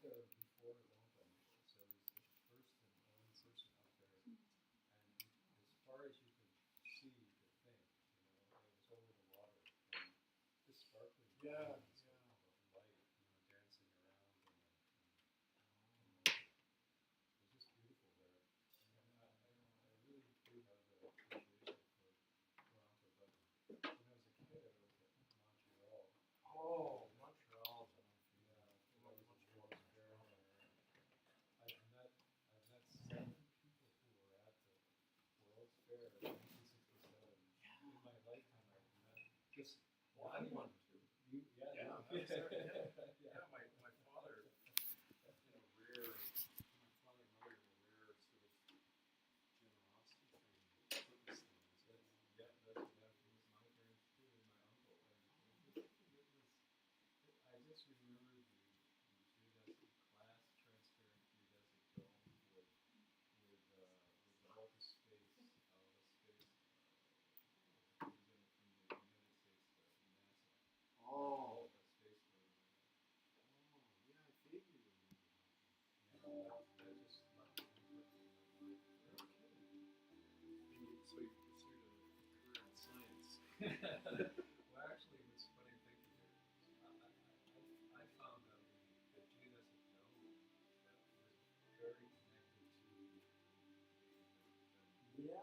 before it opened, so it was the first and only person up there, and as far as you could see the thing, it was over the water, and just sparkling light, dancing around, and it was just beautiful there. And I really do have the appreciation for Toronto, but when I was a kid, I was at Montreal. Oh, Montreal. I've met 7 people who were at the World's Fair in 1967. In my lifetime, I've met just one too. Yeah, I was there. Yeah, my father, rare. My father and mother in a rare sort of generosity thing. Purpose thing. That was my parents too, and my uncle. And I just remember the geodesic class, transparent geodesic dome with all the space, from the United States, NASA. Oh. The space program. Oh, yeah, I vaguely remember that. Yeah, that just left an imprint in my mind. So you pursued a career in science. Well, actually, it's funny thinking here. I found out the geodesic dome that was very connected to Yeah.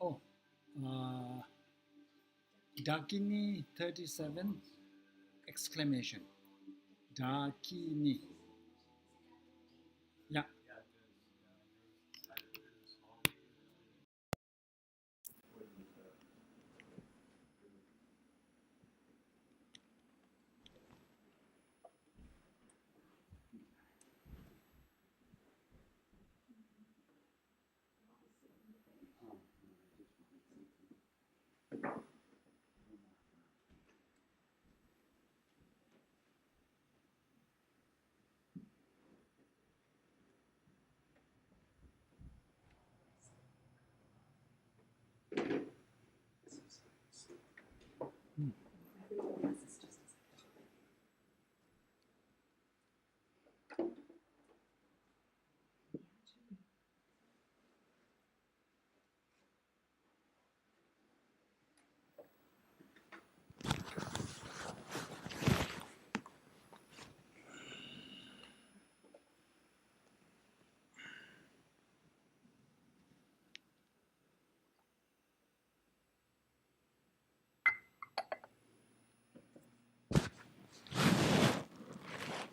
Oh, Dakini 37 exclamation. Dakini. Yeah.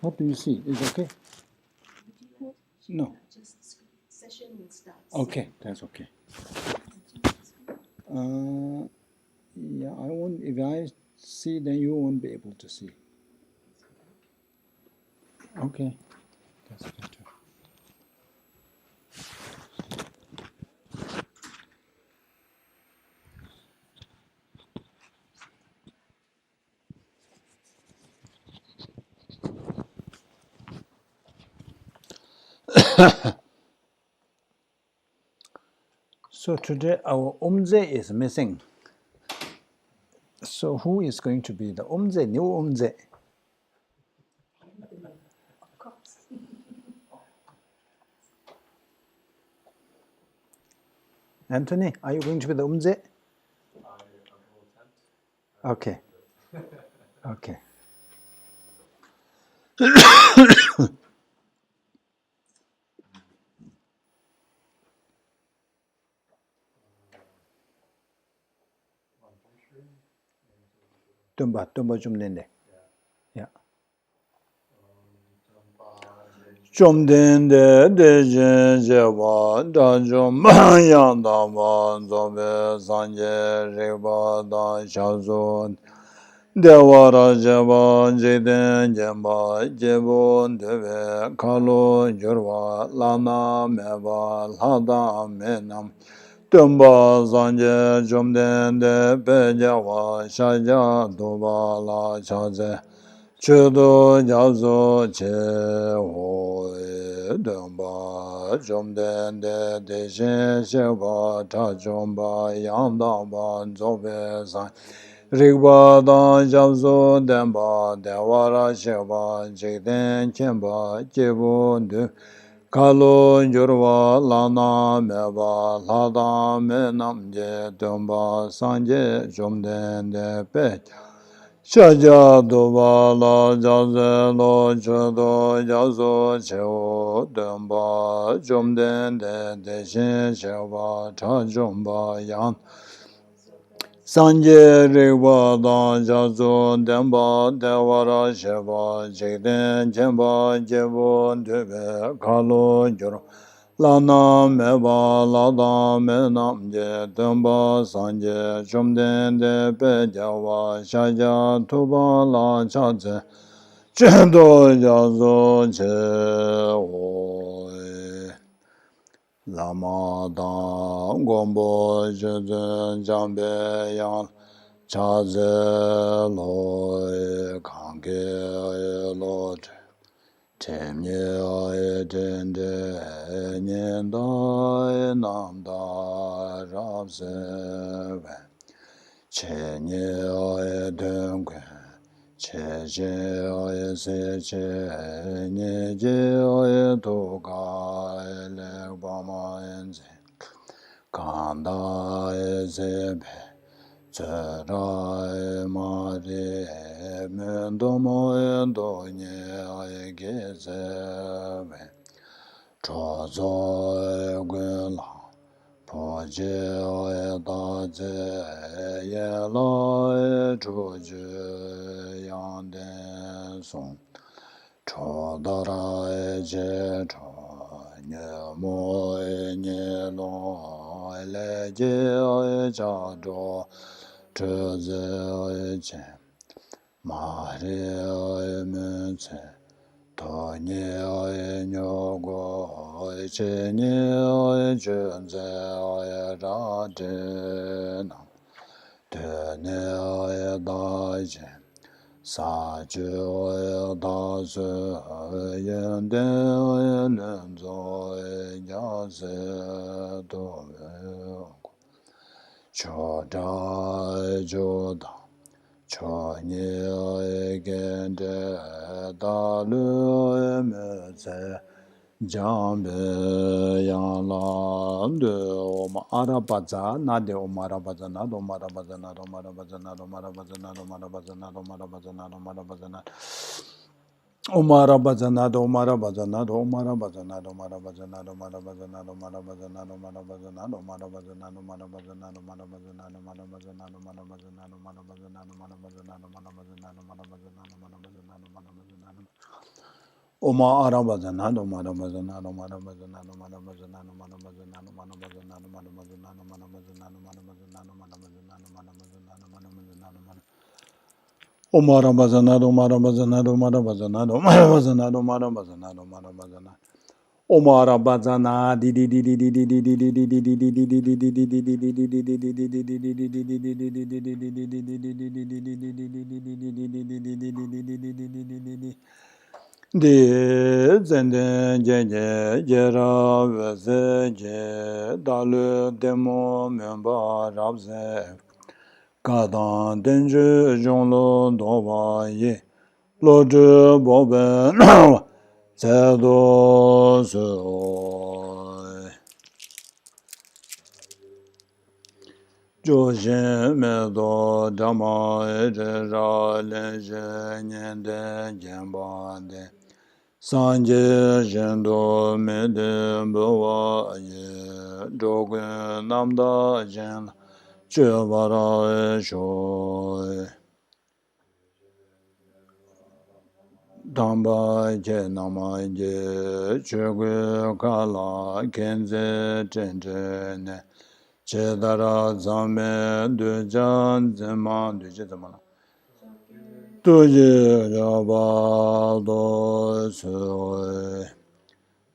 What do you see? Is okay? No. Just session starts. Okay, that's okay. Yeah, I won't. If I see, then you won't be able to see. Okay, that's better. So today our umze is missing. So who is going to be the umze, new umze? Of course. Anthony, are you going to be the umze? I will attempt. Okay. Okay. Tumba 좀 낸데. Yeah. 좀 된데 대전 제와 다좀 양다만 좀베 산제 레바다 샤존 대와라 제바 제된 제바 제본 데베 칼로 저와 라나 메바 하다 메남 tumba sanje jomdende pejawa shaja dobala chaze chudo jazo che hoi tumba jomdende deshe sheba ta jomba yandamba zobe san rigba dan jazo demba dewara sheba jikden chenba jebu du Kalo jorwa lana meba lada me namje tumba sanje jomden de pe shaja doba la jaze lo chodo jazo cheo tumba jomden de deshin sheba cha jomba yan Sanje rigwa dan jazo denpa dewara sheba jikden chenpa jebo debe kalo joro lana meba lada me namje denpa sanje chomden de pe jawa shaja tuba la chaze chendo jazo che hoi Lama dang gombo juden jambe yang cha ze loi kange lo tem ye den de nyen da nam da rab se che nye den kwen che je se che nye je to ga le ba ma en ze kanda ze pe ze ra ma re men do mo en do nye ge ze ve cho zo gwen la po je da ze ye la chu je yang den song cho da ra je cho nye mo nye lo le je cha do che ze che ma re me che to nye nyo go che nye chen ze ra de na de ne da je sa ju da ze yen de nen zo ya ze do cho da ju da cho nye gen de da lu me ze jambe yang la de om arabaza na de om arabaza na do marabaza na do marabaza na do marabaza na do marabaza na do marabaza na do marabaza na Umara Bazanado, Umara Bazanado, Umara Bazanado, Mara Bazanado, Mara Bazanado, Mara Bazanado, Mara Bazanado, Mara Bazanado, Mara Bazanado, Mara Bazanado, Mara Bazanado, Mara Bazanado, Mara Bazanado, Mara Bazanado, Mara Bazanado, Mara Bazanado, Mara Bazanado, Mara Bazanado, Oma Arabazana, Marabazana, Marabazana, Marabazana, Marabazana, Marabazana, Marabazana, Marabazana, Marabazana, Omara Bazanado, Marabazanado, Marabazanado, Marabazanado, Marabazanado, Marabazana. Omara Bazana, Di zenden jenje jera veze je dalu demo memba rabze kadan denje jonglo doba ye lo zhe bo ben ze do se oi jo zhen me do dama e je ra le je nyen de jenba de Sanje jendo me de bowa ye dogen namda jen chevara e shoy damba je nama je chegwe kala kenze chenche ne chedara zame dujan zema duje zamana duje jaba do soy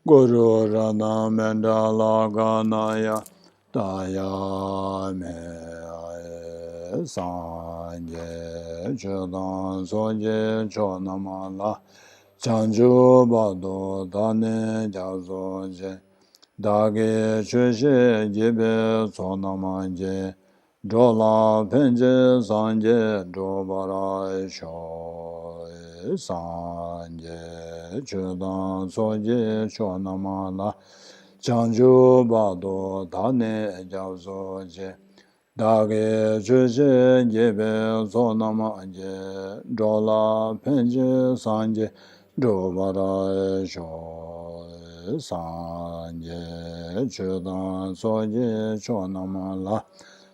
Guru Rana Mendala Ganaya Daya Me Sanje Chudan Soje Chonamala Chanju Bado Dane Jazoje Dage Chushe Jibe Sonamanje Jola Penje Sanje Jobara Shoy Sanje Chudan Soje Chonamala Chanju Bado Dane Jazoje Dage Chushe Jibe Sonamanje Jola Penje Sanje Jobara Shoy Sanje Chudan Soje Chonamala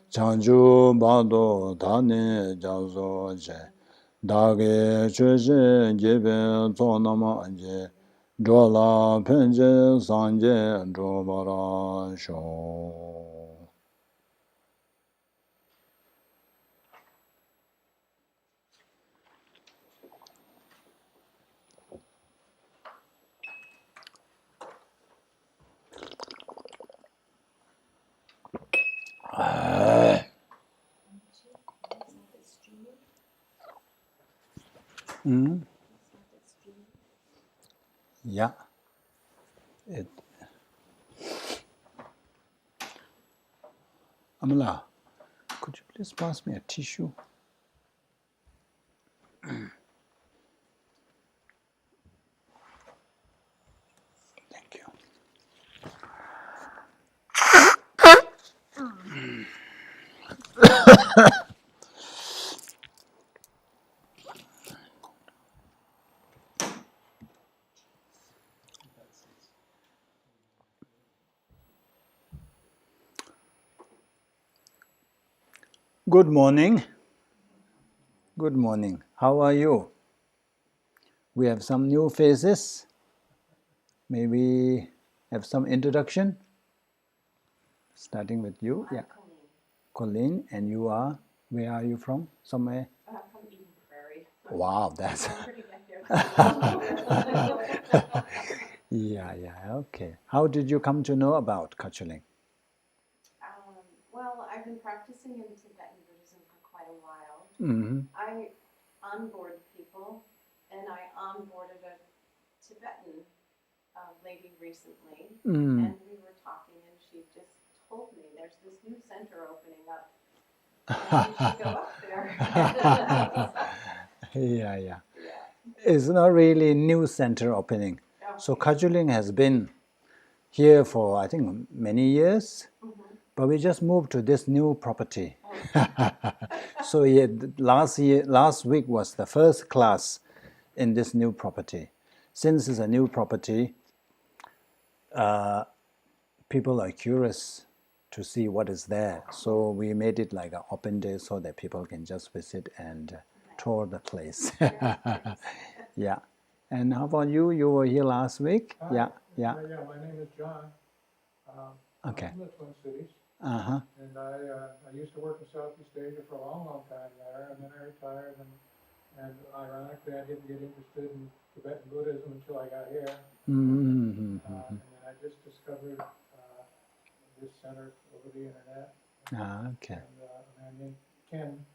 Chanju Bado Dane Jazoje Dage Chushe Jebe Zonama Je Jola Penje Sanje Jobara Sho Yeah. Amala, could you please pass me a tissue? Thank you. Good morning. Good morning. How are you? We have some new faces. Maybe have some introduction. Starting with you. Yeah. Colleen, and you are, where are you from? Somewhere? From Eden Prairie. Wow, that's... Pretty good. Yeah, okay. How did you come to know about Kachuling? Well, I've been practicing in Tibetan Buddhism for quite a while. I onboard people, and I onboarded a Tibetan lady recently, and we were talking, and she just told me there's this new center opening up, and you should go up there. Yeah. It's not really new center opening. Okay. So Kachuling has been here for, I think, many years, but we just moved to this new property. So yeah, last week was the first class in this new property. Since it's a new property, people are curious to see what is there. So we made it like an open day so that people can just visit and tour the place. Yeah. And how about you? You were here last week? Hi. Yeah. Yeah, my name is John. Okay. I'm from the Twin Cities, Uh-huh. and I used to work in Southeast Asia for a long, long time there, and then I retired, and ironically, I didn't get interested in Tibetan Buddhism until I got here. Mm-hmm. And then I just discovered this center over the internet. Okay. And a man named Ken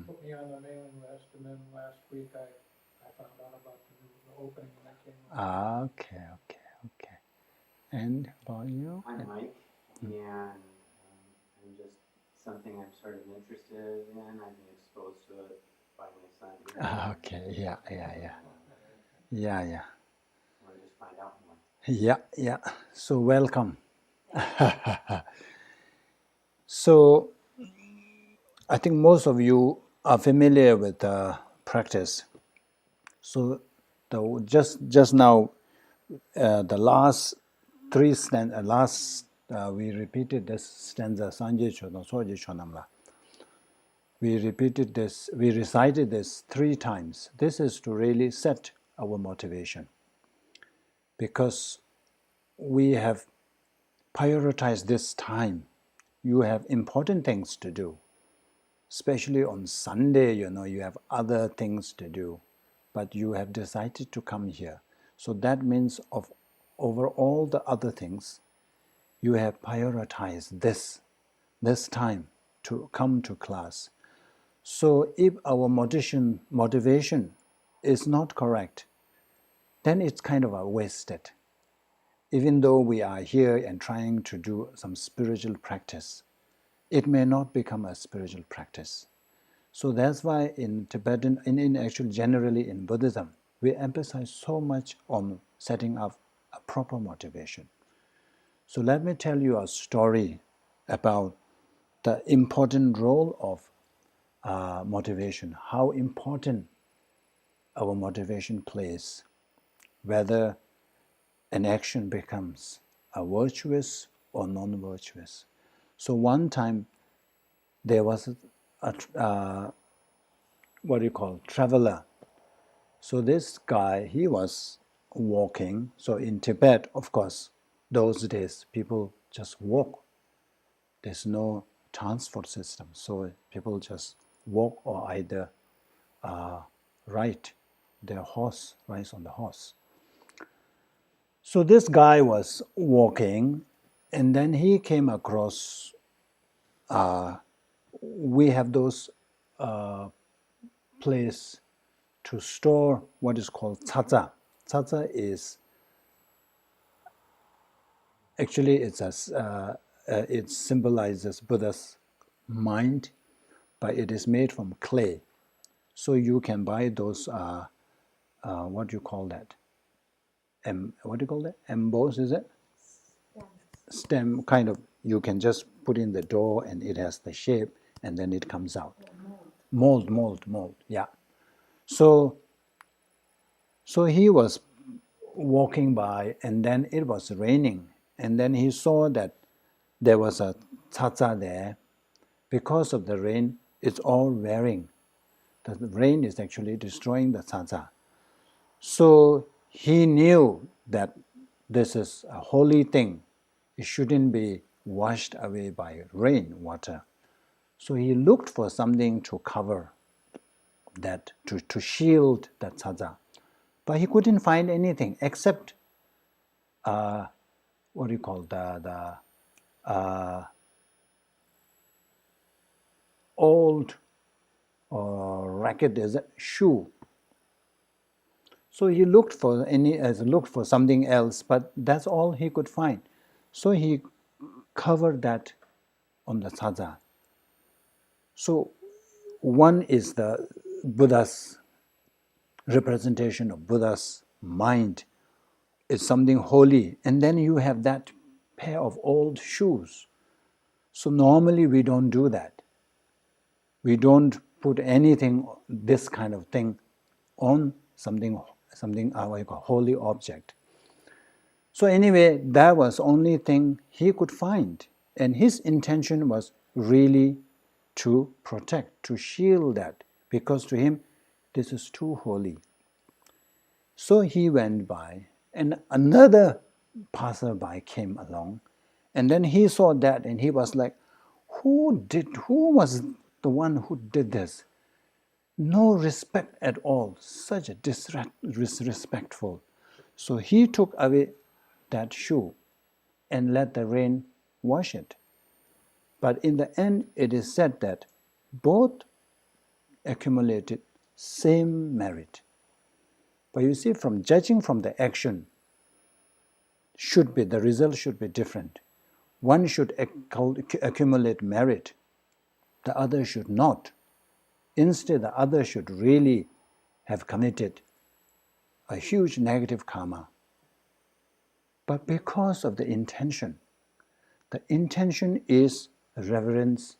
put me on the mailing list, and then last week I found out about the opening, and I came. Okay. And about you? I'm Mike, and I'm just something I'm sort of interested in. I've been exposed to it by my son. Okay, yeah. I want to just find out more. Yeah. So welcome. So I think most of you are familiar with the practice. So just now, the last three stanzas, we repeated this stanza Sanje Chodon Soje Chonamla. We recited this 3 times. This is to really set our motivation, because we have prioritized this time. You have important things to do, especially on Sunday. You have other things to do, but you have decided to come here. So that means over all the other things, you have prioritized this time to come to class. So if our motivation is not correct, then it's kind of wasted. Even though we are here and trying to do some spiritual practice, it may not become a spiritual practice. So that's why in Tibetan, in actually generally in Buddhism, we emphasize so much on setting up a proper motivation. So let me tell you a story about the important role of motivation, how important our motivation plays, whether an action becomes a virtuous or non-virtuous. So one time there was a what do you call, traveler. So this guy, he was walking. So in Tibet, of course, those days people just walk. There's no transport system, so people just walk or either ride their horse, rides on the horse. So this guy was walking, and then he came across, we have those place to store what is called tsaza. Tsaza is actually it symbolizes Buddha's mind, but it is made from clay. So you can buy those what do you call that? What do you call that? Emboss, is it? Stem, kind of. You can just put in the door, and it has the shape, and then it comes out. Mold. Yeah. So he was walking by, and then it was raining, and then he saw that there was a tsaza there. Because of the rain, it's all wearing. The rain is actually destroying the tsaza. So he knew that this is a holy thing. It shouldn't be washed away by rain water. So he looked for something to cover that, to shield that tsaza. But he couldn't find anything except what do you call the old racket, is it, shoe. So he looked for something else, but that's all he could find. So he covered that on the tsaza. So one is the Buddha's representation of Buddha's mind. It's something holy, and then you have that pair of old shoes. So normally we don't do that. We don't put anything, this kind of thing, on something like a holy object. So anyway, that was the only thing he could find, and his intention was really to protect, to shield that, because to him this is too holy. So he went by, and another passerby came along, and then he saw that, and he was like, who was the one who did this? No respect at all, such a disrespectful. So he took away that shoe and let the rain wash it. But in the end, it is said that both accumulated same merit. But you see, from judging from the action, the result should be different. One should accumulate merit, the other should not. Instead, the other should really have committed a huge negative karma. But because of the intention is reverence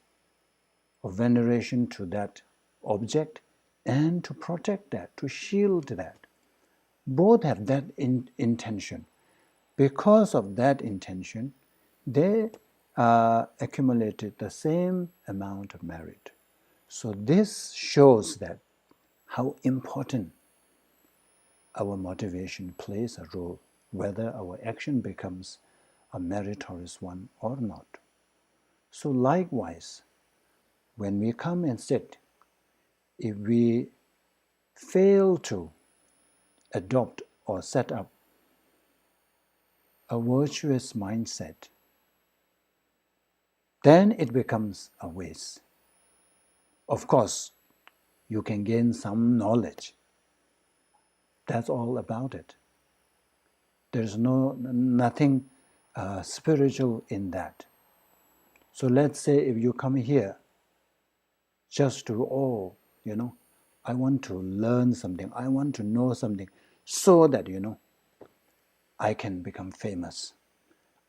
or veneration to that object and to protect that, to shield that. Both have that intention. Because of that intention, they accumulated the same amount of merit. So this shows that how important our motivation plays a role, whether our action becomes a meritorious one or not. So likewise, when we come and sit, if we fail to adopt or set up a virtuous mindset, then it becomes a waste. Of course, you can gain some knowledge. That's all about it. There's nothing spiritual in that. So let's say if you come here just to, I want to learn something, I want to know something, so that, I can become famous.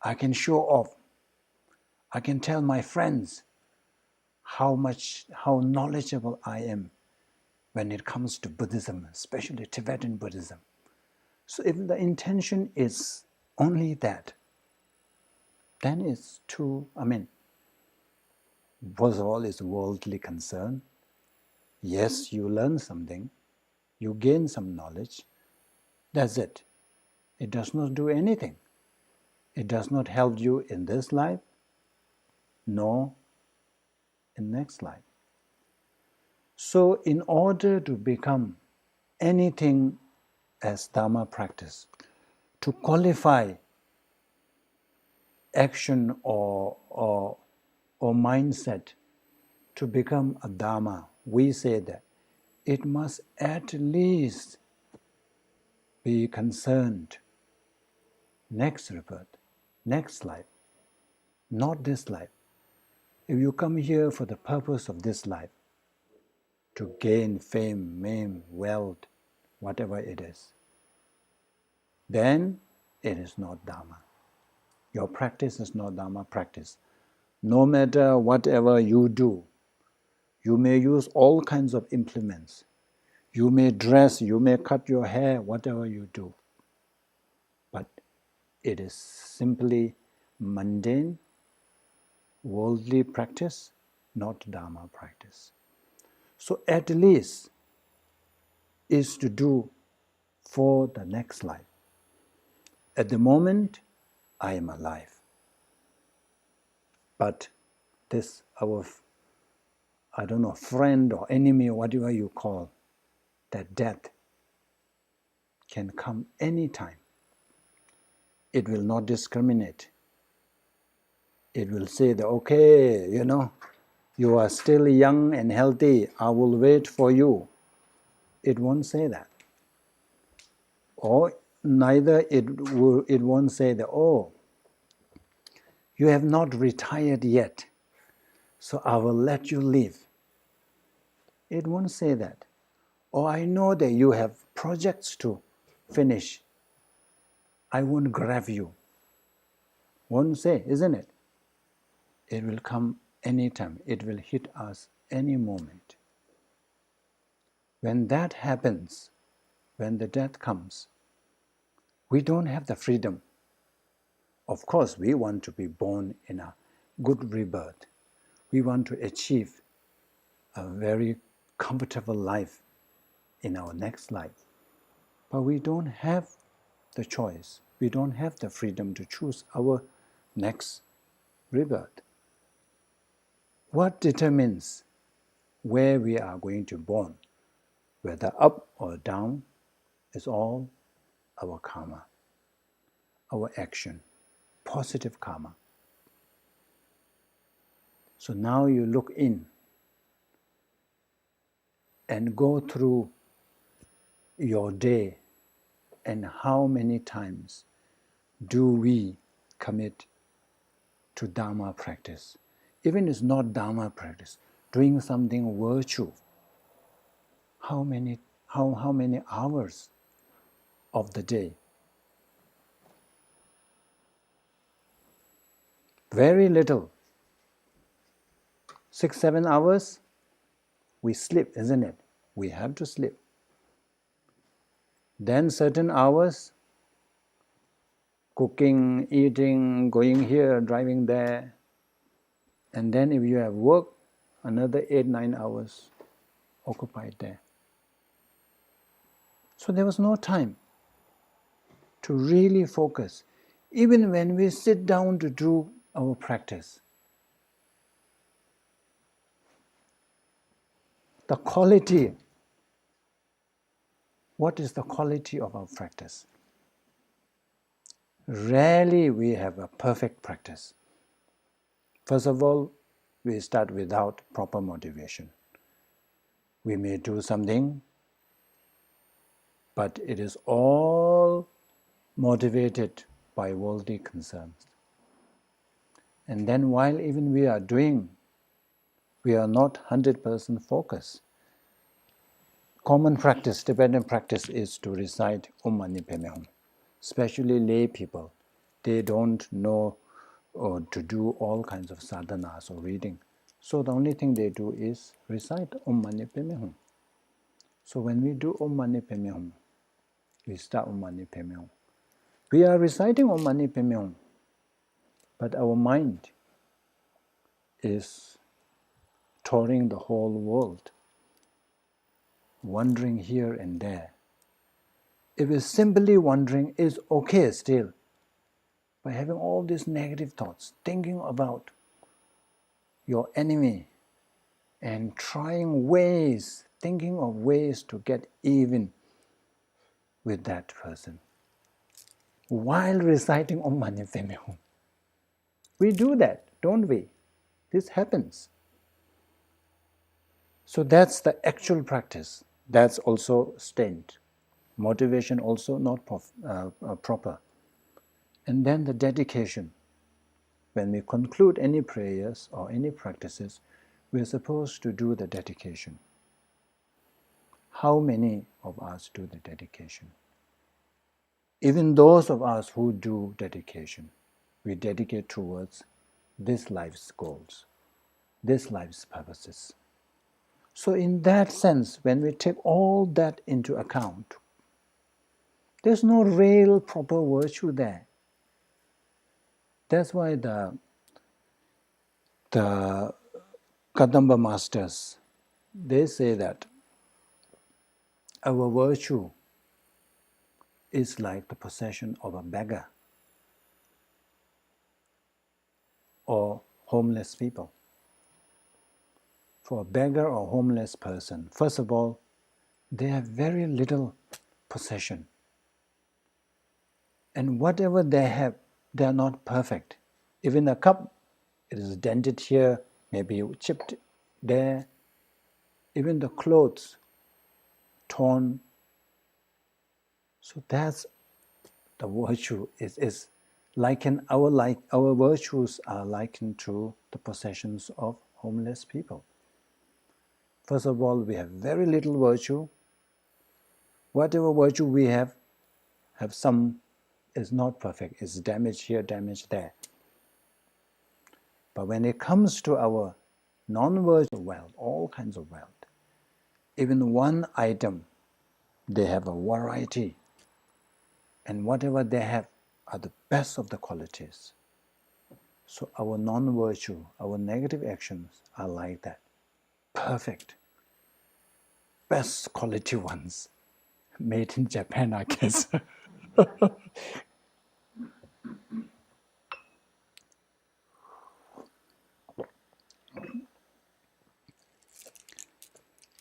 I can show off. I can tell my friends how knowledgeable I am when it comes to Buddhism, especially Tibetan Buddhism. So if the intention is only that, then it's too, first of all, it's worldly concern. Yes, you learn something, you gain some knowledge, that's it. It does not do anything. It does not help you in this life, nor in next life. So in order to become anything as Dharma practice, to qualify action or mindset to become a Dharma, we say that it must at least be concerned next rebirth, next life, not this life. If you come here for the purpose of this life, to gain fame, wealth, whatever it is, then it is not Dharma. Your practice is not Dharma practice. No matter whatever you do, you may use all kinds of implements. You may dress, you may cut your hair, whatever you do. But it is simply mundane, worldly practice, not Dharma practice. So at least is to do for the next life. At the moment, I am alive. But this, our, friend or enemy or whatever you call, that death can come anytime. It will not discriminate. It will say that, okay, you are still young and healthy, I will wait for you. It won't say that. Or neither it won't say that, oh, you have not retired yet, so I will let you live. It won't say that. Or I know that you have projects to finish, I won't grab you. Won't say, isn't it? It will come anytime. It will hit us any moment. When that happens, when the death comes, we don't have the freedom. Of course, we want to be born in a good rebirth. We want to achieve a very comfortable life in our next life. But we don't have the choice. We don't have the freedom to choose our next rebirth. What determines where we are going to born, whether up or down, is all our karma, our action, positive karma. So now you look in and go through your day, and how many times do we commit to Dharma practice? Even if it's not Dharma practice, doing something virtue. How many hours of the day? Very little. 6-7 hours, we sleep, isn't it? We have to sleep. Then certain hours, cooking, eating, going here, driving there. And then if you have work, another 8-9 hours occupied there. So there was no time to really focus. Even when we sit down to do our practice, the quality, what is the quality of our practice? Rarely we have a perfect practice. First of all, we start without proper motivation. We may do something, but it is all motivated by worldly concerns. And then while even we are doing, we are not 100% focused. Common practice, Tibetan practice, is to recite Om Mani Padme Hum. Especially lay people, they don't know to do all kinds of sadhanas or reading. So the only thing they do is recite Om Mani Padme Hum. So when we do Om Mani Padme Hum, we start Om Mani Padme Hum. We are reciting Om Mani Padme Hum, but our mind is touring the whole world, wandering here and there. If it's simply wandering, it's okay still. By having all these negative thoughts, thinking about your enemy and trying ways, thinking of ways to get even with that person while reciting Om Mani Padme Hum. We do that, don't we? This happens. So that's the actual practice. That's also stint. Motivation also not proper. And then the dedication. When we conclude any prayers or any practices, we're supposed to do the dedication. How many of us do the dedication? Even those of us who do dedication, we dedicate towards this life's goals, this life's purposes. So in that sense, when we take all that into account, there's no real proper virtue there. That's why the Kadamba masters, they say that our virtue is like the possession of a beggar or homeless people. For a beggar or homeless person, first of all, they have very little possession. And whatever they have, they are not perfect. Even a cup, it is dented here, maybe chipped there. Even the clothes, torn. So that's the virtue. Is likened, our virtues are likened to the possessions of homeless people. First of all, we have very little virtue. Whatever virtue we have some is not perfect. It's damaged here, damaged there. But when it comes to our non-virtual wealth, all kinds of wealth, even one item, they have a variety. And whatever they have are the best of the qualities. So our non-virtue, our negative actions are like that. Perfect. Best quality ones. made in Japan, I guess.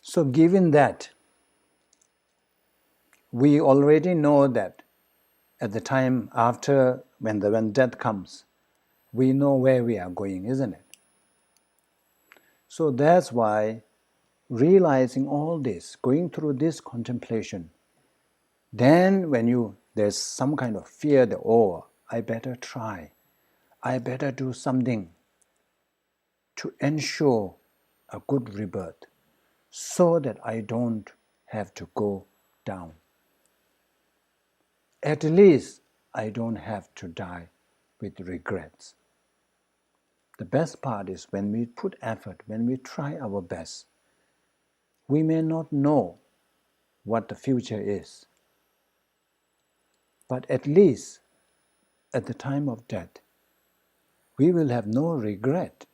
So given that, we already know that at the time after, when death comes, we know where we are going, isn't it? So that's why realizing all this, going through this contemplation, then when there's some kind of fear that, oh, I better try, I better do something to ensure a good rebirth so that I don't have to go down. At least I don't have to die with regrets. The best part is when we put effort, when we try our best, we may not know what the future is, but at least at the time of death, we will have no regret.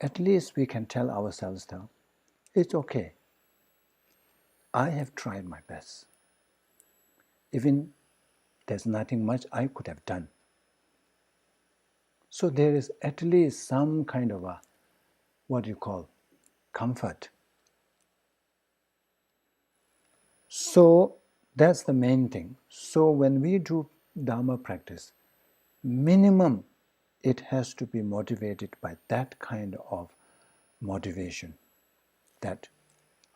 At least we can tell ourselves now, it's okay. I have tried my best. Even there's nothing much I could have done. So there is at least some kind of a, what you call, comfort. So that's the main thing. So when we do Dharma practice, minimum it has to be motivated by that kind of motivation, that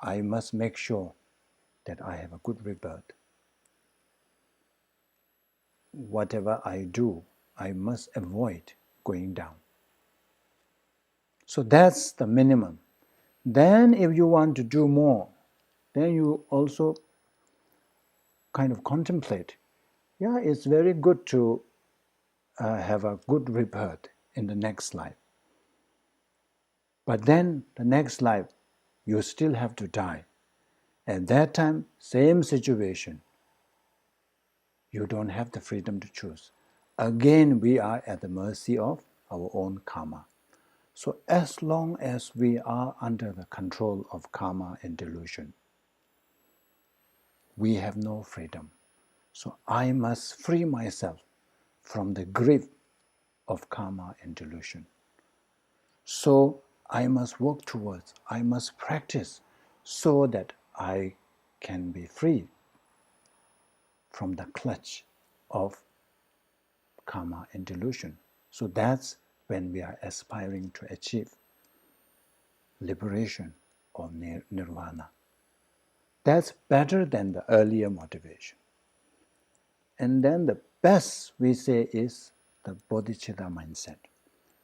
I must make sure that I have a good rebirth. Whatever I do, I must avoid going down. So that's the minimum. Then if you want to do more, then you also kind of contemplate, yeah, it's very good to have a good rebirth in the next life. But then the next life, you still have to die. At that time, same situation. You don't have the freedom to choose. Again, we are at the mercy of our own karma. So as long as we are under the control of karma and delusion, we have no freedom. So I must free myself from the grip of karma and delusion. So I must work towards, I must practice so that I can be free from the clutch of karma and delusion. So that's when we are aspiring to achieve liberation or nirvana. That's better than the earlier motivation. And then the best we say is the bodhicitta mindset,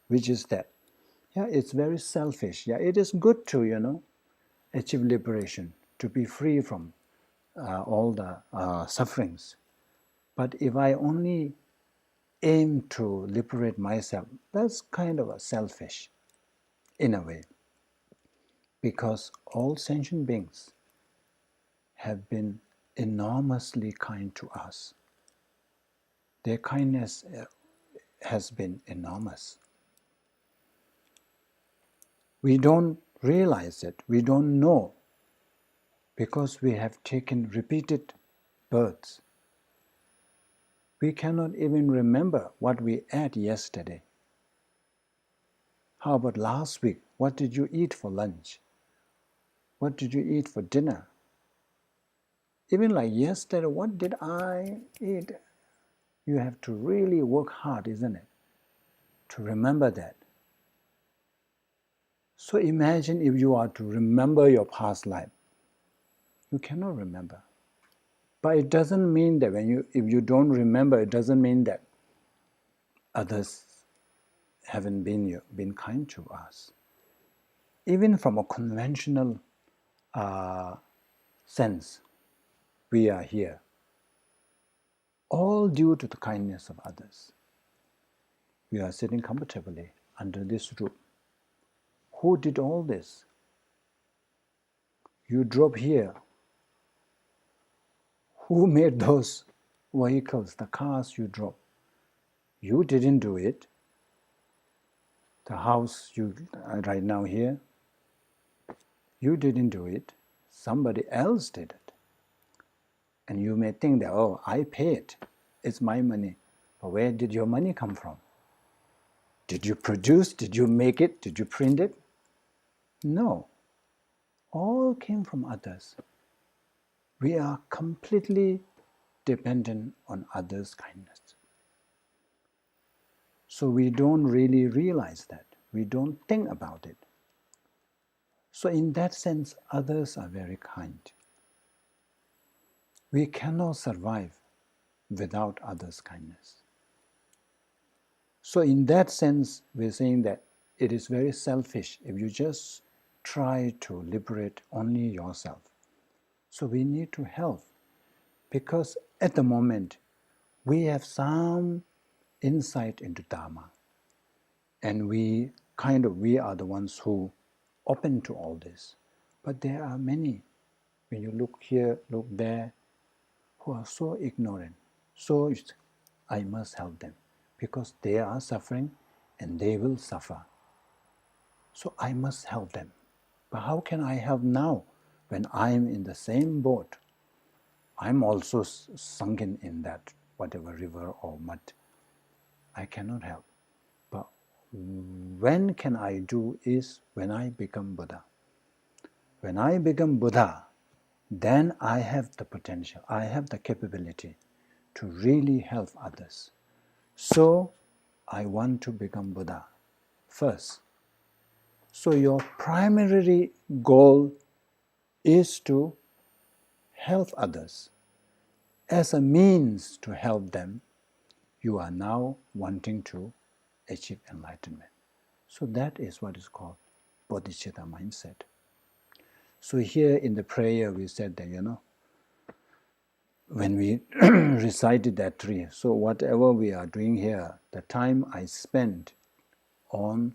which is that, yeah, it's very selfish. Yeah, it is good to, achieve liberation, to be free from all the sufferings. But if I only aim to liberate myself, that's kind of a selfish in a way, because all sentient beings have been enormously kind to us. Their kindness has been enormous. We don't realize it, we don't know, because we have taken repeated births. We cannot even remember what we ate yesterday. How about last week? What did you eat for lunch? What did you eat for dinner? Even like yesterday, what did I eat? You have to really work hard, isn't it, to remember that. So imagine if you are to remember your past life. You cannot remember. But it doesn't mean that if you don't remember, it doesn't mean that others haven't been kind to us. Even from a conventional sense, we are here, all due to the kindness of others. We are sitting comfortably under this roof. Who did all this? You drove here. Who made those vehicles, the cars you drove? You didn't do it. The house you right now here, you didn't do it. Somebody else did it. And you may think that, oh, I pay it. It's my money. But where did your money come from? Did you produce? Did you make it? Did you print it? No. All came from others. We are completely dependent on others' kindness. So we don't really realize that. We don't think about it. So in that sense, others are very kind. We cannot survive without others' kindness. So in that sense, we're saying that it is very selfish if you just try to liberate only yourself. So we need to help, because at the moment we have some insight into Dharma, and we are the ones who open to all this. But there are many, when you look here, look there, who are so ignorant. So I must help them, because they are suffering and they will suffer. So I must help them. But how can I help now when I am in the same boat? I'm also sunken in that whatever river or mud. I cannot help. But when can I do is when I become Buddha. When I become Buddha, then I have the potential, I have the capability to really help others. So I want to become Buddha first. So your primary goal is to help others. As a means to help them, you are now wanting to achieve enlightenment. So that is what is called bodhicitta mindset. So here in the prayer we said that, when we recited that tree, so whatever we are doing here, the time I spend on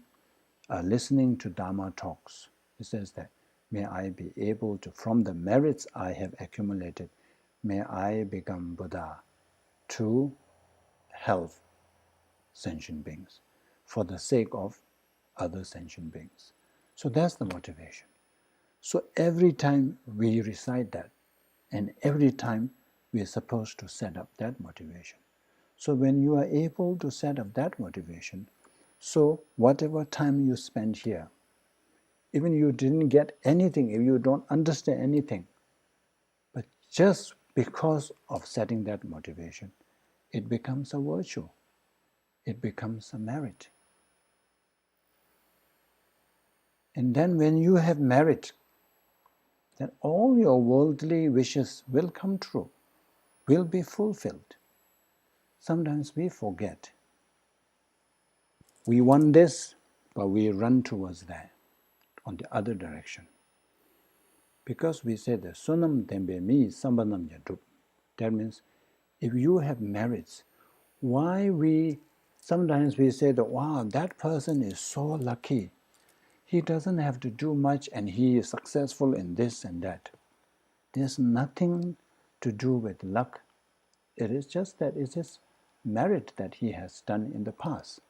listening to Dharma talks, it says that, may I be able to, from the merits I have accumulated, may I become Buddha to help sentient beings for the sake of other sentient beings. So that's the motivation. So every time we recite that, and every time we are supposed to set up that motivation. So when you are able to set up that motivation, so whatever time you spend here, even you didn't get anything, if you don't understand anything, but just because of setting that motivation, it becomes a virtue. It becomes a merit. And then when you have merit, then all your worldly wishes will come true, will be fulfilled. Sometimes we forget. We want this, but we run towards that, on the other direction. Because we say that sunam tembe mi sambanam yadrup. That means if you have merits, sometimes we say that, wow, that person is so lucky. He doesn't have to do much and he is successful in this and that. There's nothing to do with luck. It is just that it's just merit that he has done in the past.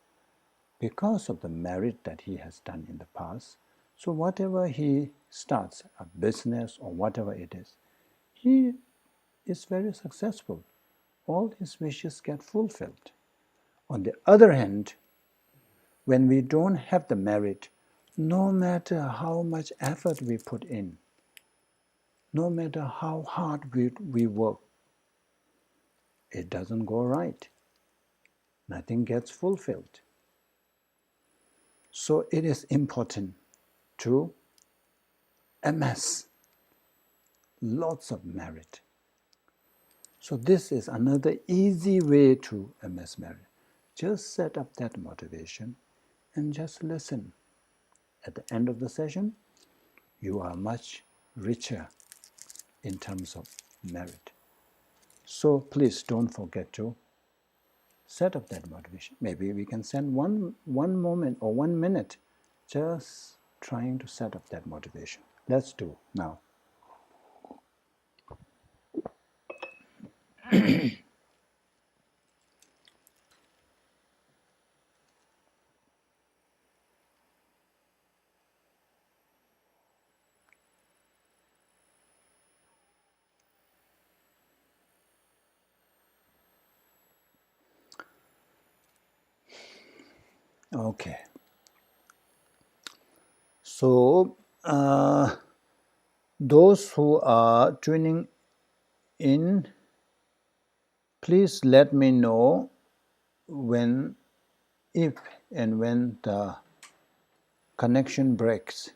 Because of the merit that he has done in the past, so whatever he starts, a business or whatever it is, he is very successful. All his wishes get fulfilled. On the other hand, when we don't have the merit, no matter how much effort we put in, no matter how hard we work, it doesn't go right. Nothing gets fulfilled. So it is important to amass lots of merit. So this is another easy way to amass merit. Just set up that motivation and just listen. At the end of the session, you are much richer in terms of merit. So please don't forget to set up that motivation. Maybe we can spend one moment or 1 minute just trying to set up that motivation. Let's do now. Okay. So, those who are tuning in, please let me know when, if and when the connection breaks.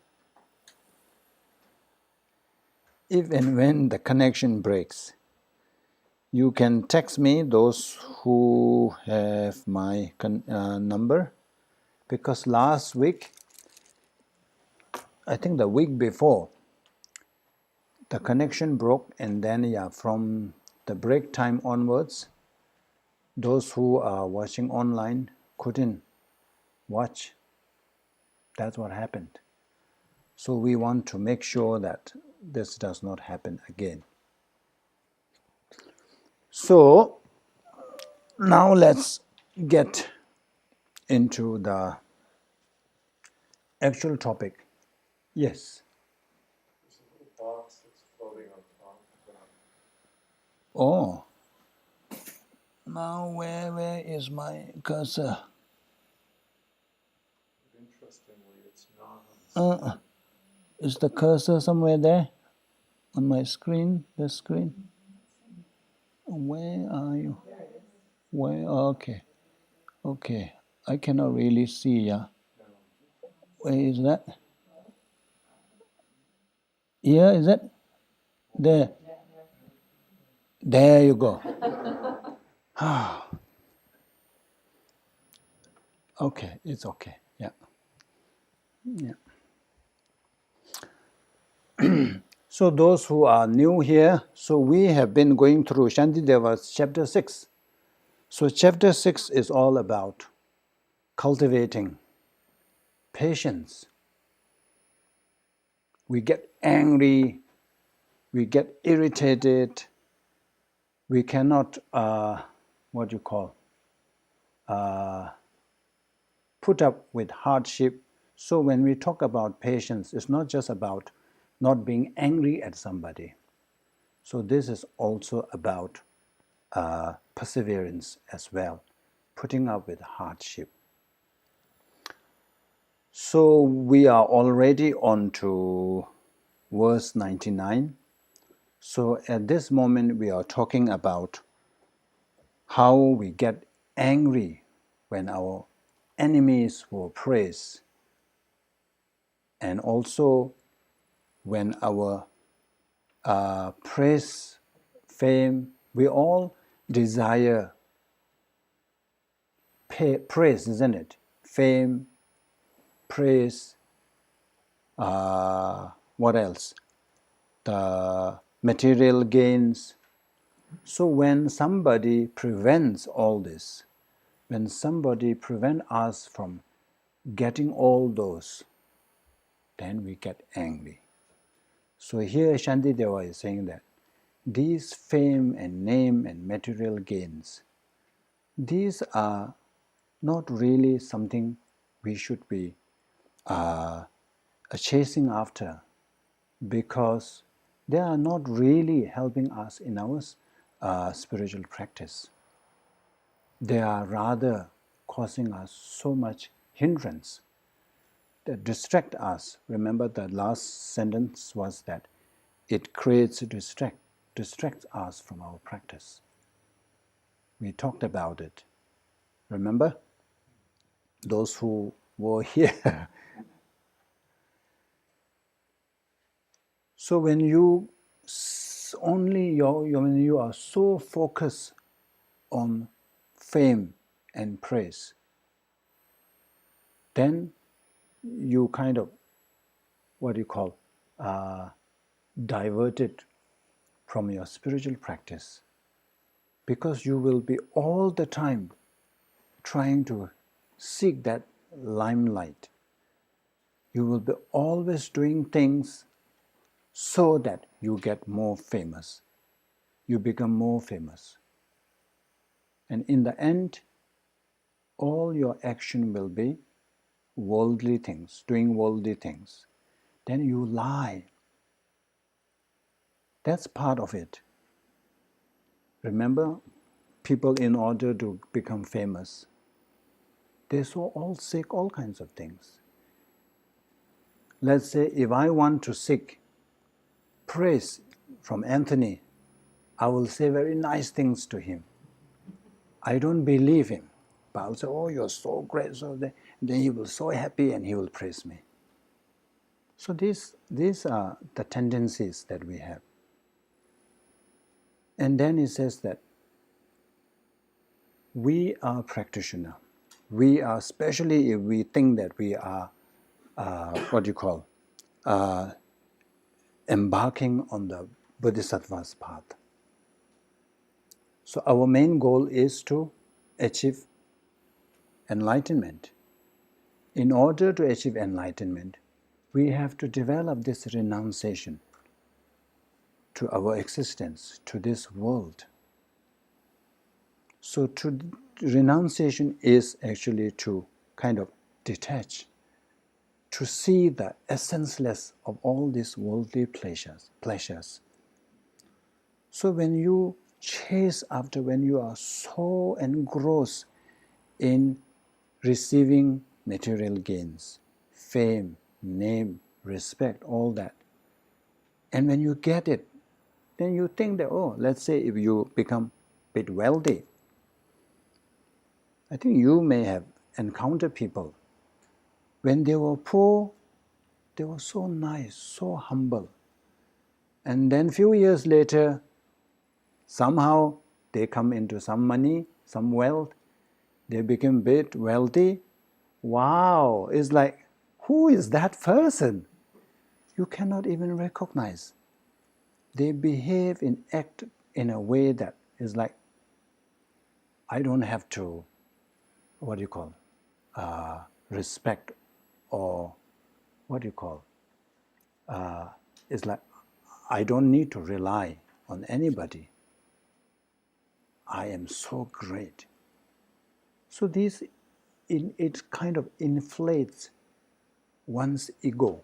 If and when the connection breaks. You can text me, those who have my number, because last week, I think the week before, the connection broke, and then from the break time onwards, those who are watching online couldn't watch. That's what happened. So we want to make sure that this does not happen again. So now let's get into the actual topic. Yes. There's a little box that's floating on top of that. Oh. Now where is my cursor? But interestingly, it's not on the screen. Is the cursor somewhere there on my screen? The screen? Where are you? Where? Okay. Okay. I cannot really see. Yeah. Where is that? Here, is it? There. There you go. Okay, it's okay. Yeah. Yeah. So those who are new here, so we have been going through Shantideva's chapter 6. So chapter 6 is all about cultivating patience. We get angry, we get irritated, we cannot, put up with hardship. So when we talk about patience, it's not just about not being angry at somebody. So this is also about perseverance as well, putting up with hardship. So we are already on to verse 99. So at this moment we are talking about how we get angry when our enemies will praise, and also when our praise, fame, we all desire praise, isn't it? Fame, praise, what else? The material gains. So when somebody prevents all this, when somebody prevents us from getting all those, then we get angry. So here Shantideva is saying that these fame and name and material gains, these are not really something we should be chasing after, because they are not really helping us in our spiritual practice. They are rather causing us so much hindrance that distract us. Remember the last sentence was that it creates a distracts us from our practice. We talked about it. Remember? Those who were here. So when you when you are so focused on fame and praise, then you kind of diverted from your spiritual practice, because you will be all the time trying to seek that limelight. You will be always doing things so that you get more famous. You become more famous. And in the end, all your action will be worldly things, doing worldly things. Then you lie. That's part of it. Remember, people, in order to become famous, They're so all seek all kinds of things. Let's say if I want to seek praise from Anthony, I will say very nice things to him. I don't believe him, but I'll say, "Oh, you're so great." So then he will be so happy and he will praise me. So these are the tendencies that we have. And then he says that we are practitioner. We are, especially if we think that we are, embarking on the Bodhisattva's path. So our main goal is to achieve enlightenment. In order to achieve enlightenment, we have to develop this renunciation to our existence, to this world. So renunciation is actually to kind of detach, to see the essenceless of all these worldly pleasures. So when you chase after, when you are so engrossed in receiving material gains, fame, name, respect, all that, and when you get it, then you think that, oh, let's say if you become a bit wealthy, I think you may have encountered people. When they were poor, they were so nice, so humble. And then few years later, somehow they come into some money, some wealth, they become a bit wealthy. Wow, it's like, who is that person? You cannot even recognize. They behave and act in a way that is like, I don't have to, respect, or it's like, I don't need to rely on anybody. I am so great. So it kind of inflates one's ego.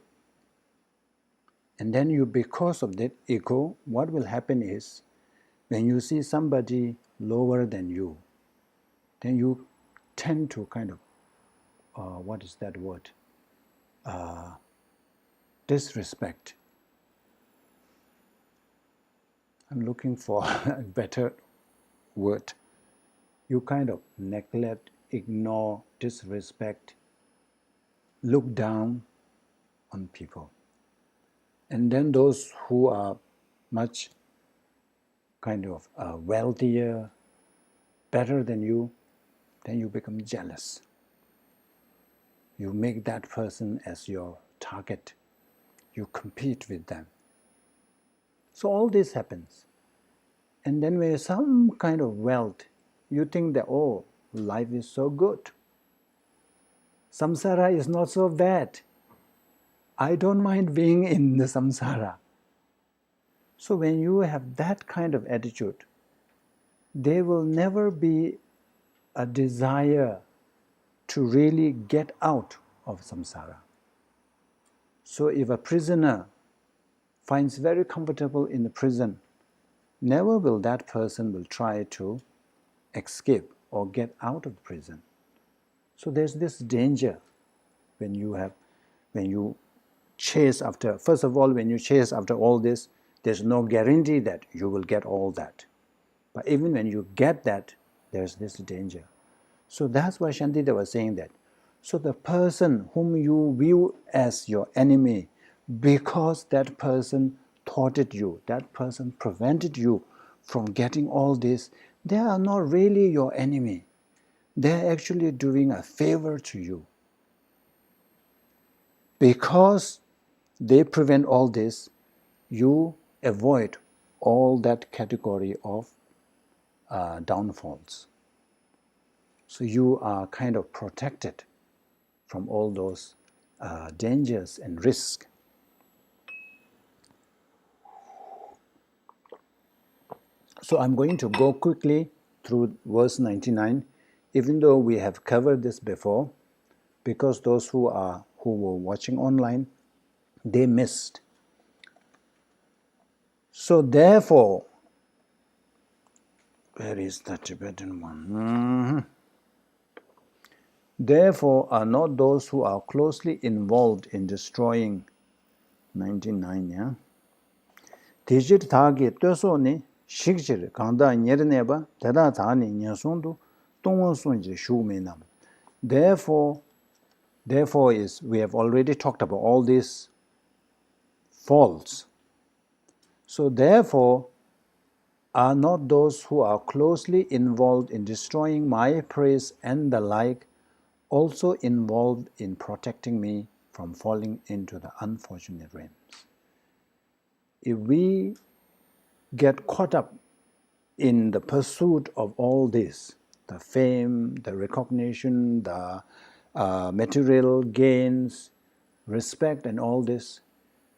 And then because of that ego, what will happen is, when you see somebody lower than you, then you tend to kind of, disrespect. I'm looking for a better word. You kind of neglect, ignore, disrespect, look down on people. And then those who are much kind of wealthier, better than you, then you become jealous. You make that person as your target. You compete with them. So all this happens. And then when some kind of wealth, you think that, oh, life is so good. Samsara is not so bad. I don't mind being in the samsara. So when you have that kind of attitude, there will never be a desire to really get out of samsara. So if a prisoner finds very comfortable in the prison, never will that person will try to escape or get out of prison. So there's this danger when you chase after, first of all, when you chase after all this, there's no guarantee that you will get all that. But even when you get that, there's this danger. So that's why Shantideva was saying that. So the person whom you view as your enemy, because that person thwarted you, that person prevented you from getting all this, they are not really your enemy. They're actually doing a favor to you. Because they prevent all this, you avoid all that category of downfalls. So you are kind of protected from all those dangers and risks. So I'm going to go quickly through verse 99, even though we have covered this before, because those who were watching online, they missed. So therefore, where is the Tibetan one? therefore are not those who are closely involved in destroying 99, yeah. Tijir thagi toso ni shikjir kanda nyerneba tada thani nyasundu tongwa sunjir shume nam. Therefore is, we have already talked about all these faults. So therefore are not those who are closely involved in destroying my praise and the like also involved in protecting me from falling into the unfortunate realms. If we get caught up in the pursuit of all this, the fame, the recognition, the material gains, respect and all this,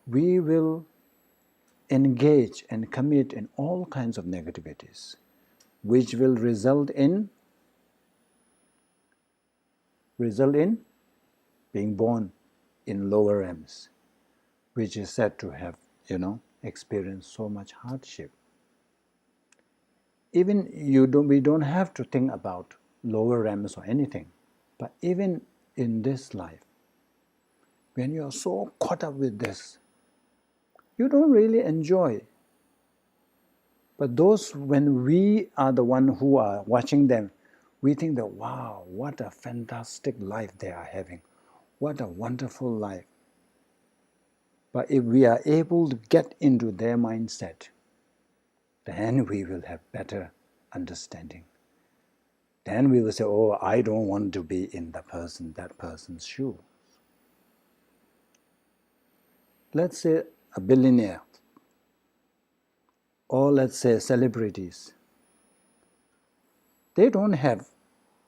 we will engage and commit in all kinds of negativities, which will result in being born in lower realms, which is said to have, experienced so much hardship. Even we don't have to think about lower realms or anything, but even in this life, when you are so caught up with this, you don't really enjoy. But those, when we are the one who are watching them, we think that, wow, what a fantastic life they are having. What a wonderful life. But if we are able to get into their mindset, then we will have better understanding. Then we will say, oh, I don't want to be in that person's shoes. Let's say a billionaire, or let's say celebrities. They don't have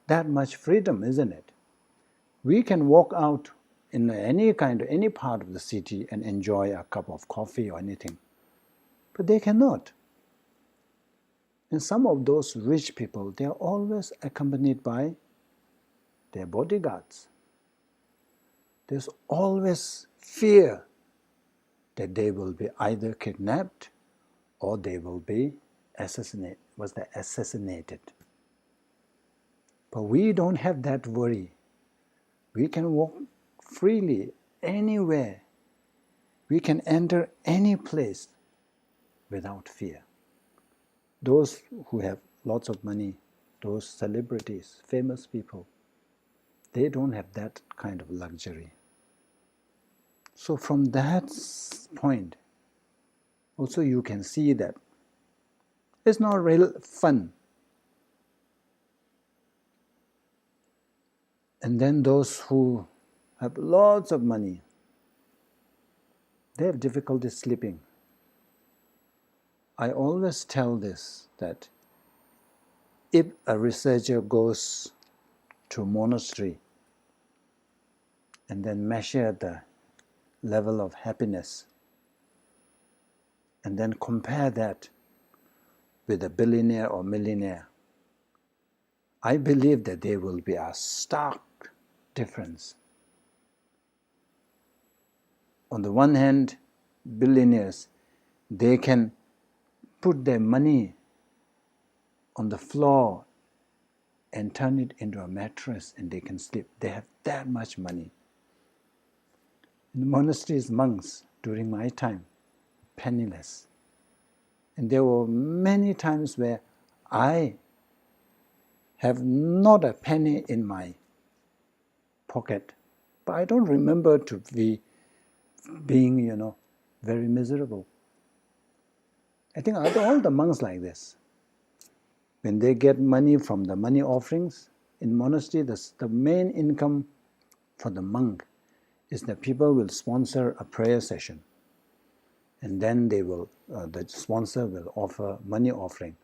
that much freedom, isn't it? We can walk out in any part of the city and enjoy a cup of coffee or anything, but they cannot. And some of those rich people, they are always accompanied by their bodyguards. There's always fear that they will be either kidnapped or they will be assassinated. But we don't have that worry. We can walk freely anywhere. We can enter any place without fear. Those who have lots of money, those celebrities, famous people, they don't have that kind of luxury. So from that point, also you can see that it's not real fun. And then those who have lots of money, they have difficulty sleeping. I always tell this, that if a researcher goes to a monastery and then measure the level of happiness and then compare that with a billionaire or millionaire, I believe that there will be a stark difference. On the one hand, billionaires, they can put their money on the floor and turn it into a mattress and they can sleep. They have that much money. In the monasteries, monks, during my time, penniless. And there were many times where I have not a penny in my pocket, but I don't remember to be being, very miserable. I think all the monks like this. When they get money from the money offerings in monastery, the main income for the monk is that people will sponsor a prayer session, and then the sponsor will offer money offering.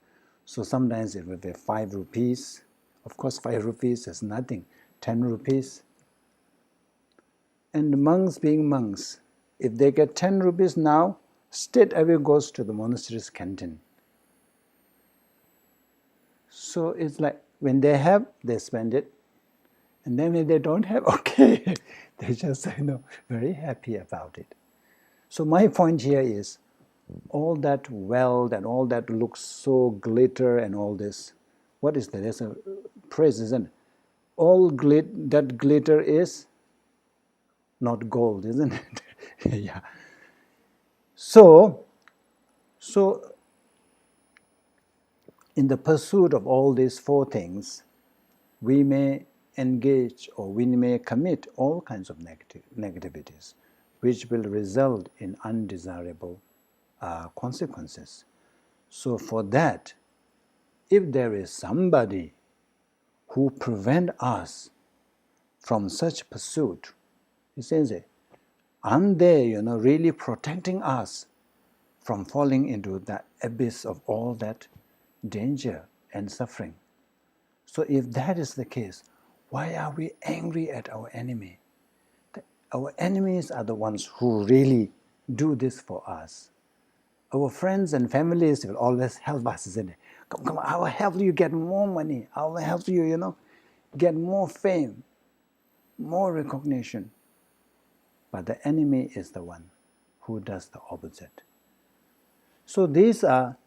So sometimes it will be 5 rupees. Of course, 5 rupees is nothing. 10 rupees. And the monks being monks, if they get 10 rupees now, straight away goes to the monastery's canteen. So it's like when they have, they spend it. And then when they don't have, okay, they just very happy about it. So my point here is, all that wealth and all that looks so glitter and all this, what is that? There's a praise, isn't it? that glitter is not gold, isn't it? Yeah. So in the pursuit of all these four things, we may engage or we may commit all kinds of negativities, which will result in undesirable consequences. So for that, if there is somebody who prevent us from such pursuit, he says, aren't they, really protecting us from falling into that abyss of all that danger and suffering? So if that is the case, why are we angry at our enemy? Our enemies are the ones who really do this for us. Our friends and families will always help us, isn't it? Come, I will help you get more money. I will help you, get more fame, more recognition. But the enemy is the one who does the opposite. So these are,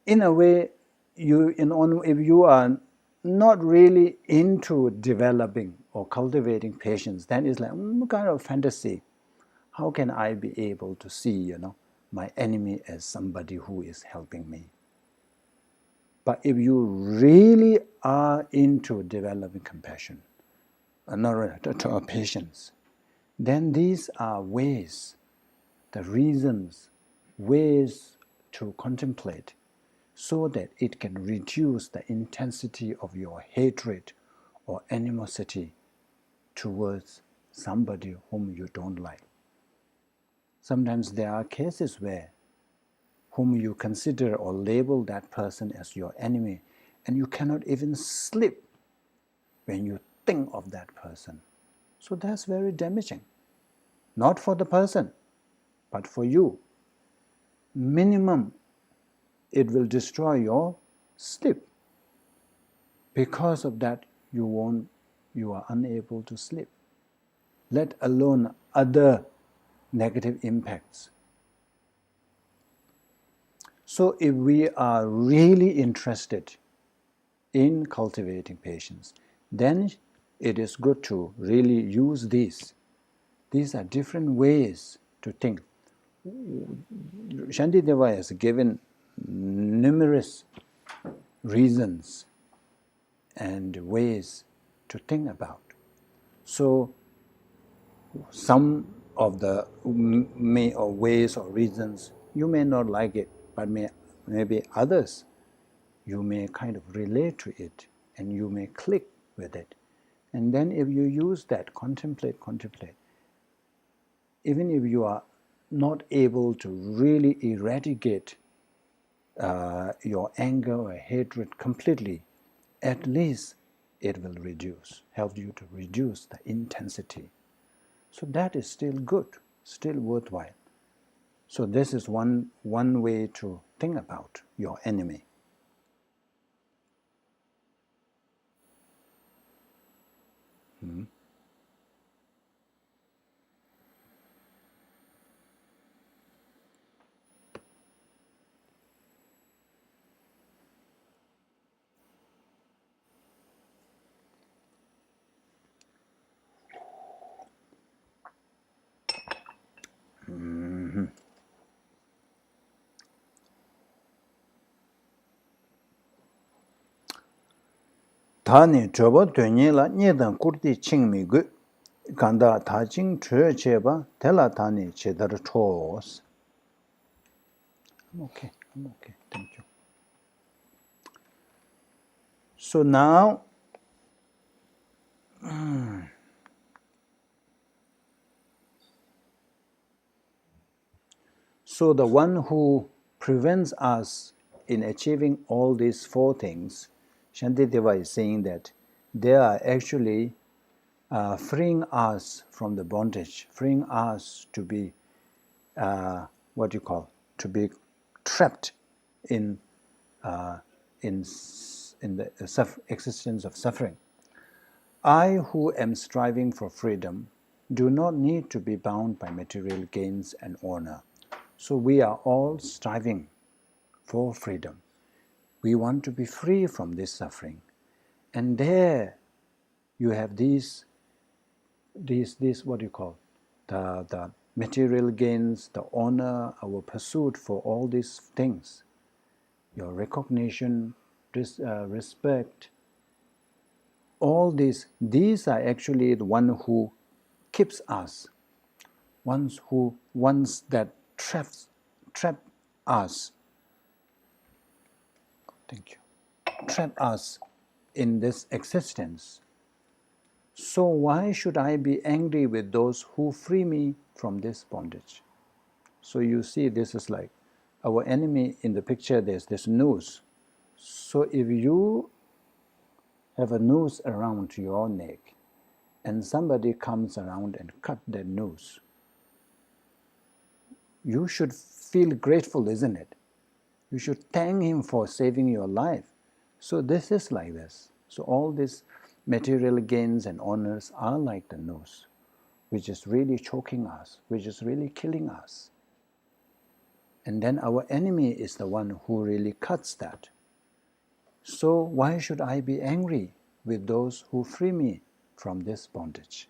in a way, if you are not really into developing or cultivating patience, then it's like kind of fantasy. How can I be able to see, my enemy as somebody who is helping me? But if you really are into developing compassion, patience, then these are ways, the reasons, ways to contemplate so that it can reduce the intensity of your hatred or animosity towards somebody whom you don't like. Sometimes there are cases where whom you consider or label that person as your enemy, and you cannot even sleep when you think of that person. So that's very damaging. Not for the person, but for you. Minimum, it will destroy your sleep. Because of that, you are unable to sleep, let alone other negative impacts. So if we are really interested in cultivating patience, then it is good to really use these. These are different ways to think. Shantideva has given numerous reasons and ways to think about. So some of the ways or reasons, you may not like it, but maybe others, you may kind of relate to it and you may click with it. And then if you use that, contemplate, even if you are not able to really eradicate your anger or hatred completely, at least it will help you to reduce the intensity. So that is still good, still worthwhile. So this is one way to think about your enemy. Thani chobo tuñi la nyedan kurdi chingmi gu kanda thaching chö cheba tela thani chedar chos. I'm okay, thank you. So now, so the one who prevents us in achieving all these four things, Shantideva is saying that they are actually freeing us from the bondage, freeing us to be, to be trapped in the existence of suffering. I, who am striving for freedom, do not need to be bound by material gains and honor. So we are all striving for freedom. We want to be free from this suffering. And there, you have these what do you call, the material gains, the honor, our pursuit for all these things, your recognition, respect, all these are actually the one who keeps us, ones that trap us. Thank you. Trap us in this existence. So why should I be angry with those who free me from this bondage? So you see, this is like our enemy in the picture. There's this noose. So if you have a noose around your neck and somebody comes around and cut that noose, you should feel grateful, isn't it? You should thank him for saving your life. So this is like this. So all these material gains and honors are like the noose, which is really choking us, which is really killing us. And then our enemy is the one who really cuts that. So why should I be angry with those who free me from this bondage?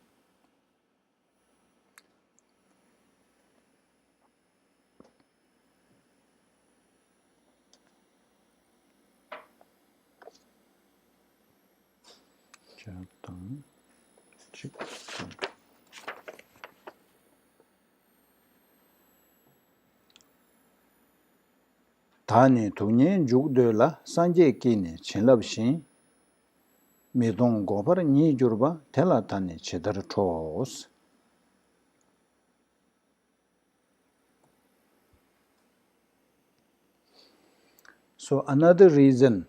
Tani tunye jugdo la sanje kini chenlab shin midong gopar ni jurba tela tani chedar chos. So another reason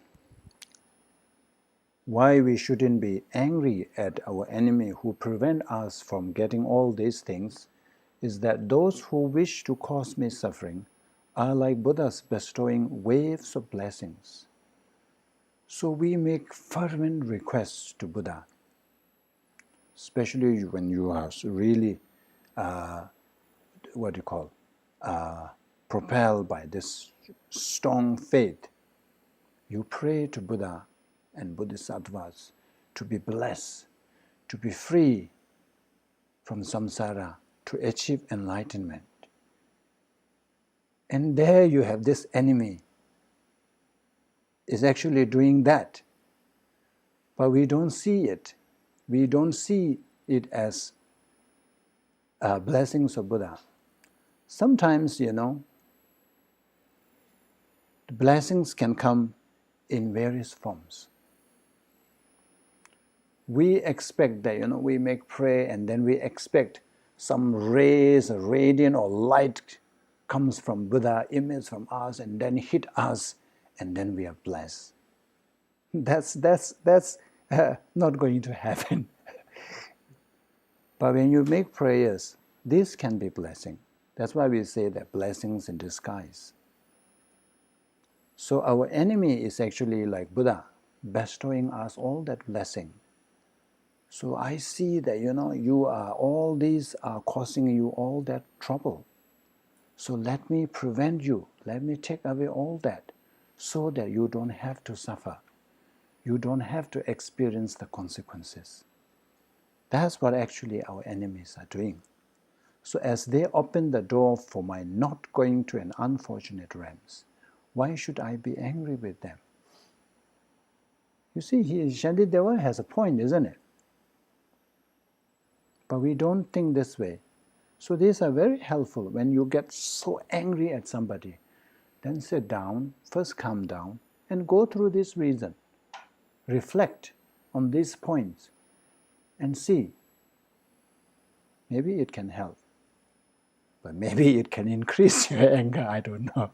why we shouldn't be angry at our enemy who prevent us from getting all these things is that those who wish to cause me suffering are like Buddhas bestowing waves of blessings. So we make fervent requests to Buddha, especially when you are really, propelled by this strong faith. You pray to Buddha and Bodhisattvas to be blessed, to be free from samsara, to achieve enlightenment. And there you have this enemy is actually doing that. But we don't see it. We don't see it as blessings of Buddha. Sometimes, the blessings can come in various forms. We expect that, we make prayer and then we expect some rays, a radiant or light comes from Buddha, emits from us and then hit us and then we are blessed. That's not going to happen. But when you make prayers, this can be blessing. That's why we say that blessings in disguise. So our enemy is actually like Buddha, bestowing us all that blessing. So I see that, all these are causing you all that trouble. So let me prevent you, let me take away all that, so that you don't have to suffer. You don't have to experience the consequences. That's what actually our enemies are doing. So as they open the door for my not going to an unfortunate realms, why should I be angry with them? You see, Shantideva has a point, isn't it? But we don't think this way. So these are very helpful. When you get so angry at somebody, then sit down, first calm down, and go through this reason. Reflect on these points and see. Maybe it can help. But maybe it can increase your anger, I don't know.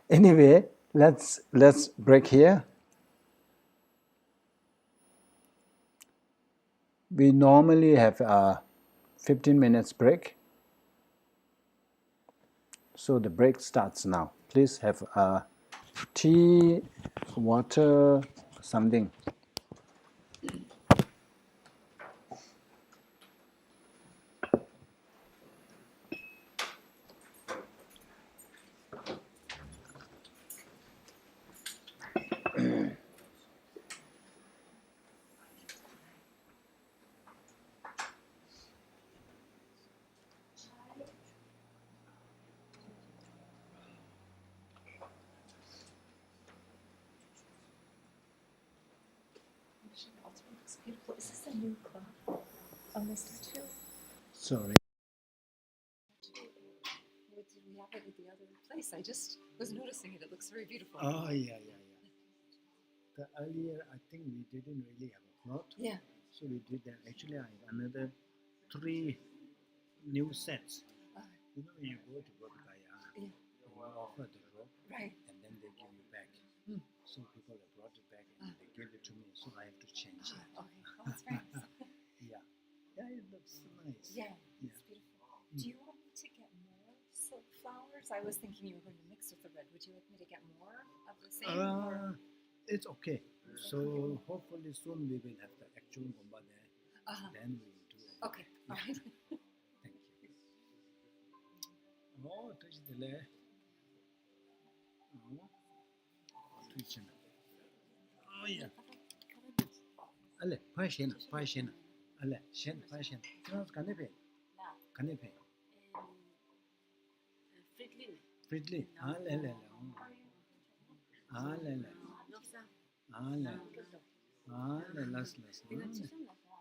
Anyway, let's break here. We normally have a 15 minutes break. So the break starts now. Please have tea, water, something. Beautiful. Is this a new cloth on the statue? Sorry. What did we have it at the other place? I just was noticing it. It looks very beautiful. Oh, yeah. The earlier, I think we didn't really have a plot. Yeah. So we did that. Actually, I have another 3 new sets. You know, when you go to Bodhicaryavatara, Yeah. you offer the rope, Right. and then they give you back. Mm. So people have brought it back and they gave it to me, so I have to change it. Okay. Oh, that's very nice. Yeah, it looks nice. Yeah. Yeah. It's beautiful. Do you want me to get more silk flowers? I was thinking you were going to mix with the red. Would you like me to get more of the same? Or? It's okay. So hopefully soon we will have the actual Gomba there. Then we will do it. Okay. All right. Thank you. Oh, touch the layer. Oh, touch it. Oh yeah. Allez, pas chien. Allez, chien, pas chien. Trans canepe. Canepe. Friedli. Allez. Las.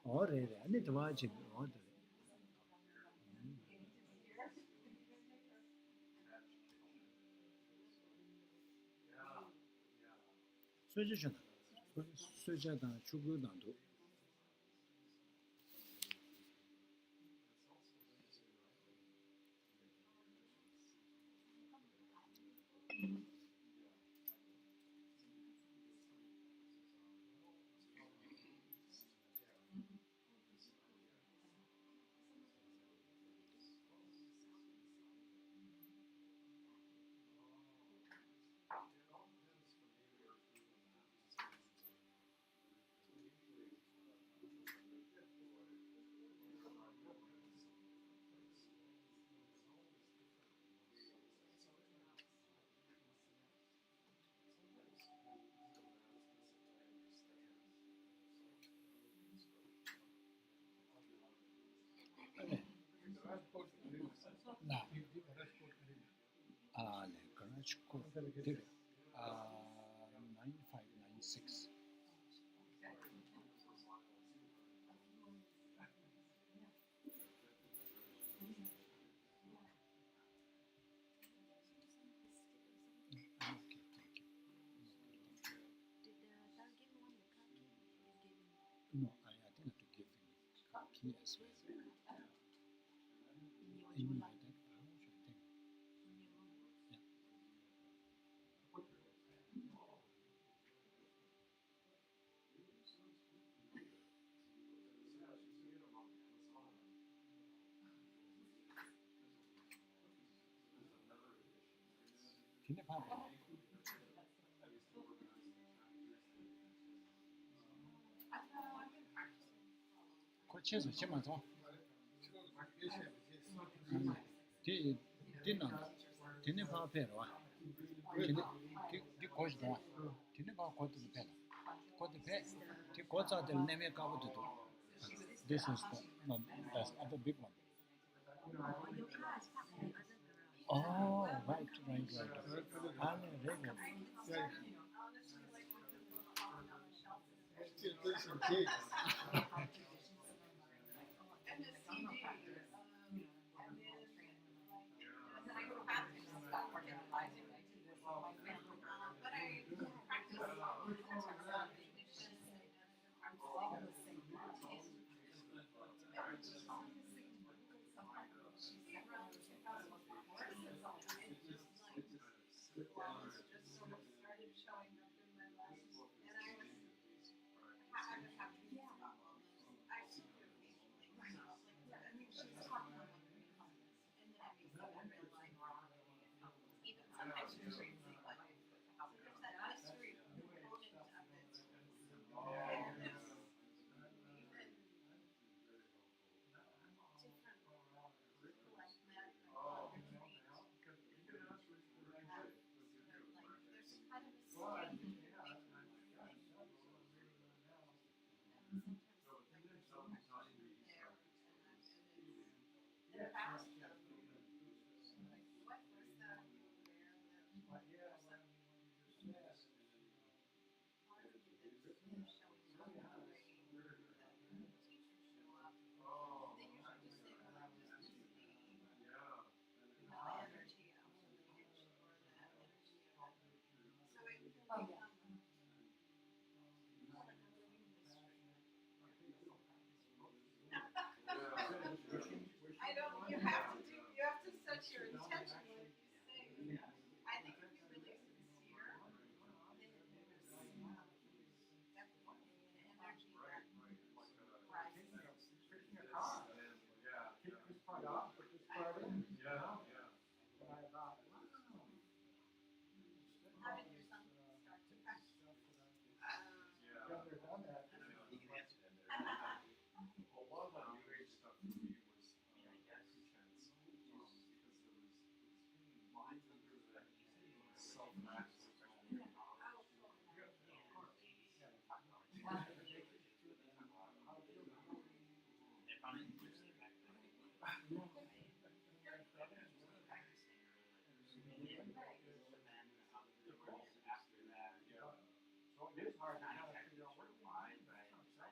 Ore, anne twaji. Ore. Sujishana. Sujadan, Chugudandu. Garage code 9596. No, I think I have to give him a key as well. In my deck pouch, I think. Yeah. Can you pop it? Cheers, Chimato. Dinner. Dinner paper. The coach door. Dinner got to the pen. Got the pen. The coach are the name covered to do. This is the other big one. Oh, right. what's your intention when you sing? I think if you're really sincere, then there's definitely an energy that rises. Fixing a car. Take this part off, put this part in. Yeah. And I thought, wow. How did your son start to practice? Yeah. I've never done that. You can answer that. A lot of the new age stuff for me was pretense, because there was self-mastery. So it is hard to kind of figure out where to lie, but I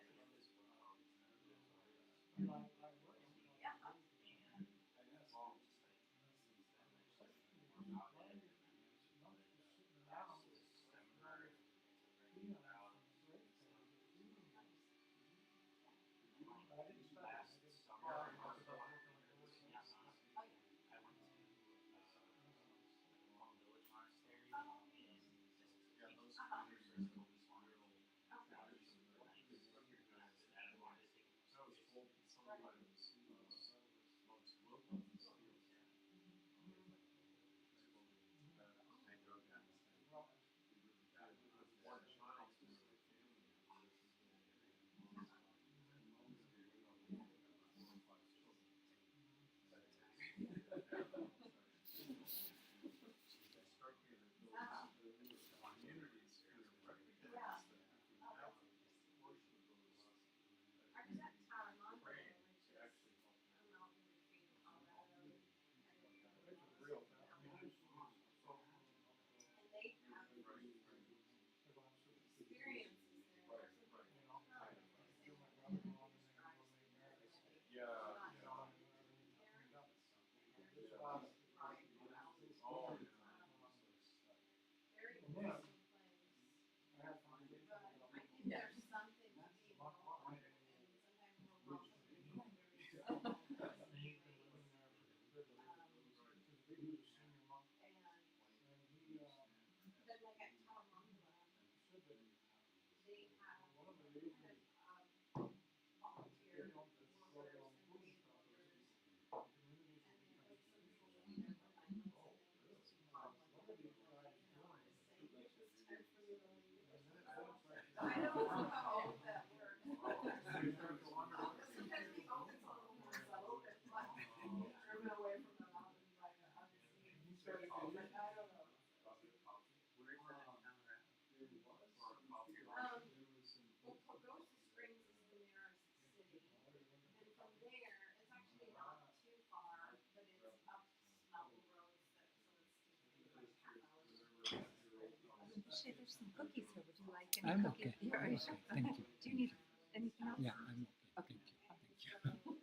There's some cookies here. Would you like any I'm cookies? okay. I'm okay. Thank you. Do you need anything else? Yeah, I'm okay. Thank you.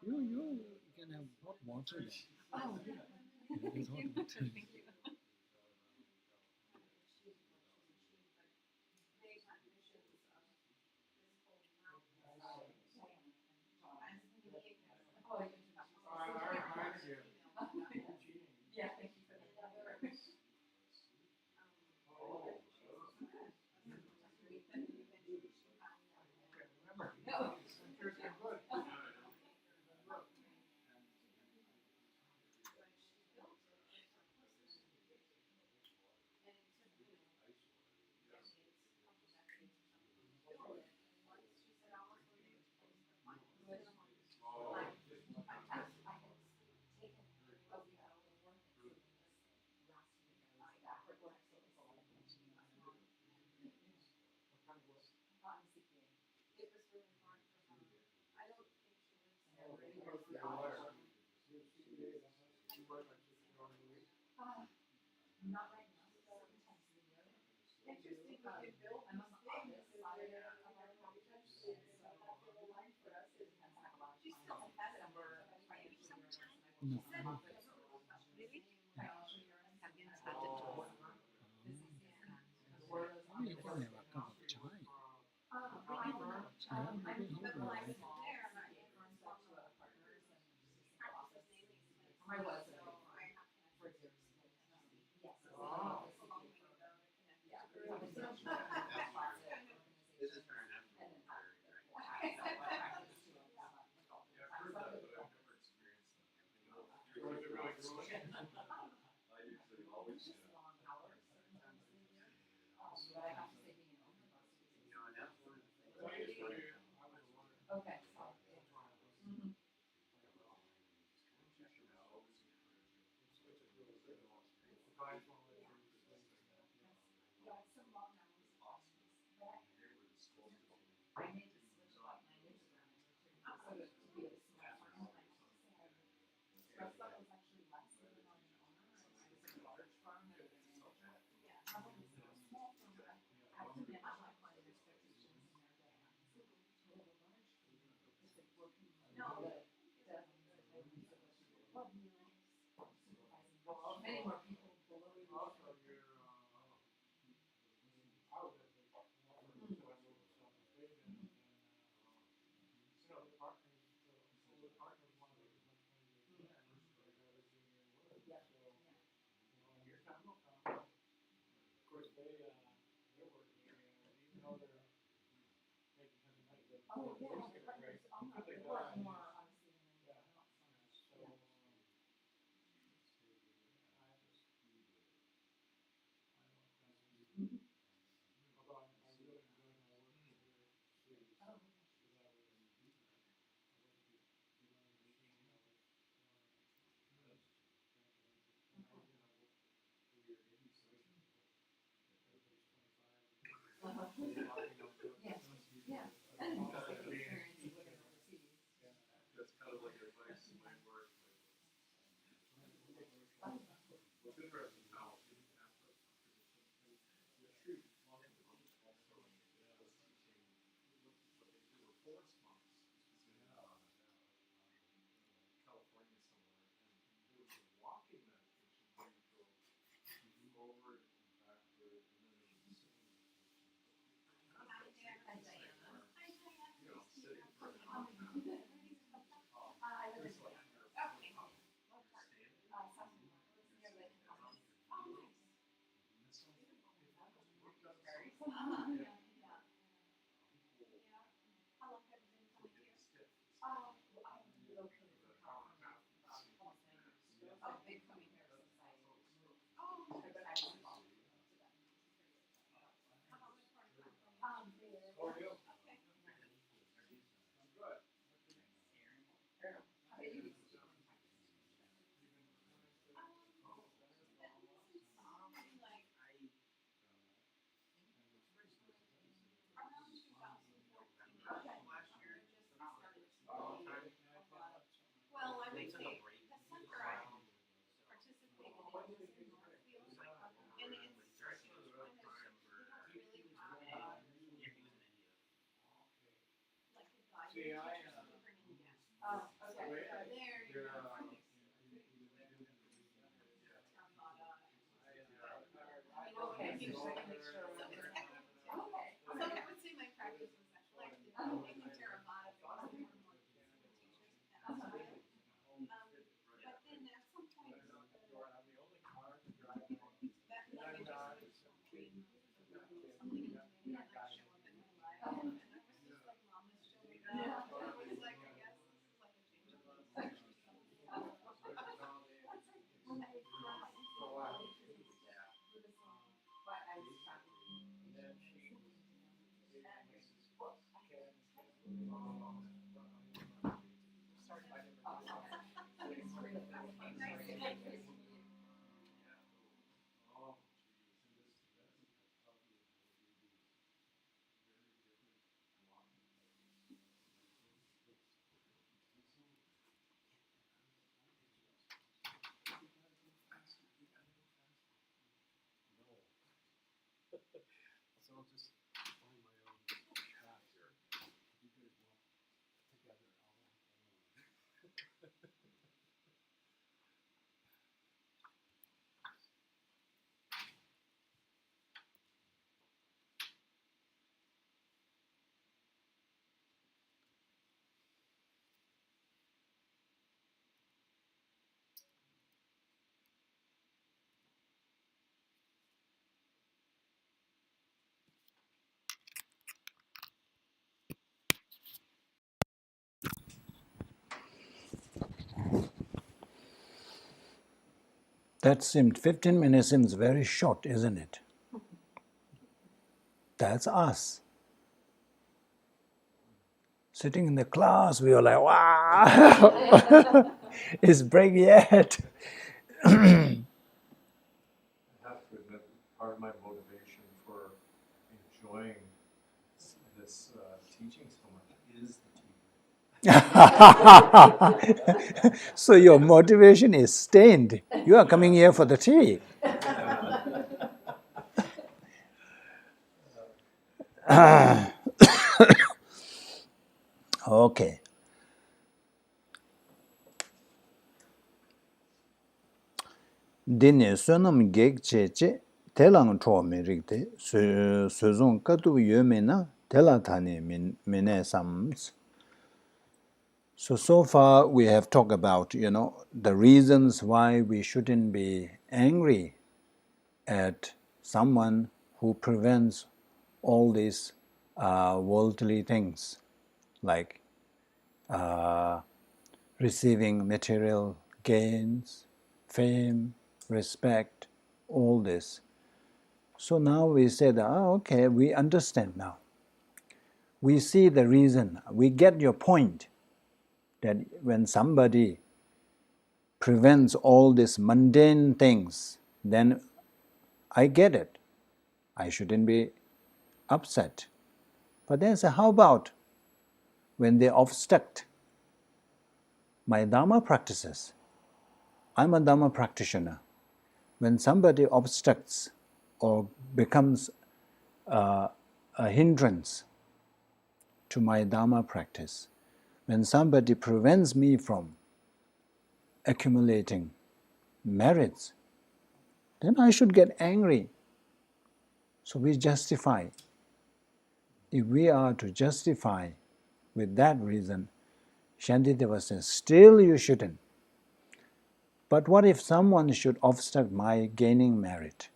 You can have hot water then. Oh, There is hot water. thank you. Yeah, thank you for that. Not right now. Interesting, we could build these things in the area of our project. It's a popular line for us. She still has it. Maybe sometime. No. Really? Have been started to You can have a cup of chai. chai. Maybe he But will when I like was there, my I was. but I have to say being an owner bus is. Okay, so. Mhm. Got some long hours, but I made the switch about 9 years ago. So to be a small farm, I have to say I stressed that was actually less than on an owner, and I was in a large farm and a manager. Yeah, not only a small farm, but I have to manage my client expectations and their deadlines. So with a large farm, it's like working on the deadlines and then you're supposed to do above meals, supervising many more people below you. Oh, yeah, the partners, they work more obviously than anyone else. Yeah. Yeah, yeah, and it's like an experience of living overseas. That's kind of like advice in my work. What's interesting how in Africa, the tree monk also was teaching what they do were forest monks in California somewhere, and there was a walking meditation where you go forward and backward, and then there was a sitting meditation. Hi, Diana. You know, sitting for an hour and a half. I live in It's like Hawaii. you're Okay. standing. Near Lake Thomas. Oh, nice. And so if worked out Very something, yeah. people How long have you been coming get here? stiff. I relocated For from an hour and a California half. almost 9 years ago. I've been coming here since I moved. Oh, but I was involved in Tibet, which is very successful. How about with part time? There. How are you? Okay. I'm good. How about you? Maybe like around 2014. Okay. Last year, just started to really, well, I would say the center I participated in was in Northfield, and it's kind of, they don't really have like a guided See, I, teacher, so they bring in guests. Oh, So okay. there, you Yeah. know, Theravada. Okay, so just like make sure. So it's equity too. Okay. Some would say my practice was actually like in Theravada because they were more the teachers at the time. But then at some point, I'm the only car to drive home. that like it just was something into me, and I like show up in my life, and I was just like, Mom, this showing up. And I was like, I guess this is like a change of lease or something. But I was traveling. And then she, sorry, I didn't. Oh, geez. And this Tibetan probably would be very different walking. No. So I'll just find my own path here. You guys walk together. I'll walk alone. That seemed 15 minutes seems very short, isn't it? That's us. Sitting in the class, we were like, wow, it's break yet. I have to admit, part of my motivation for enjoying this teaching so much is the tea. So your motivation is stained. You are coming here for the tea. Okay. Dine sonam gek cheche telang cho me rikte sezon katu yome na tela tani mine sams. So far we have talked about, the reasons why we shouldn't be angry at someone who prevents all these worldly things, like receiving material gains, fame, respect, all this. So now we say that, okay, we understand now. We see the reason. We get your point that when somebody prevents all these mundane things, then I get it. I shouldn't be upset. But then say, how about when they obstruct my Dharma practices? I'm a Dharma practitioner. When somebody obstructs or becomes a hindrance to my Dharma practice, when somebody prevents me from accumulating merits, then I should get angry. So we justify. If we are to justify with that reason, Shantideva says, still you shouldn't. But what if someone should obstruct my gaining merit?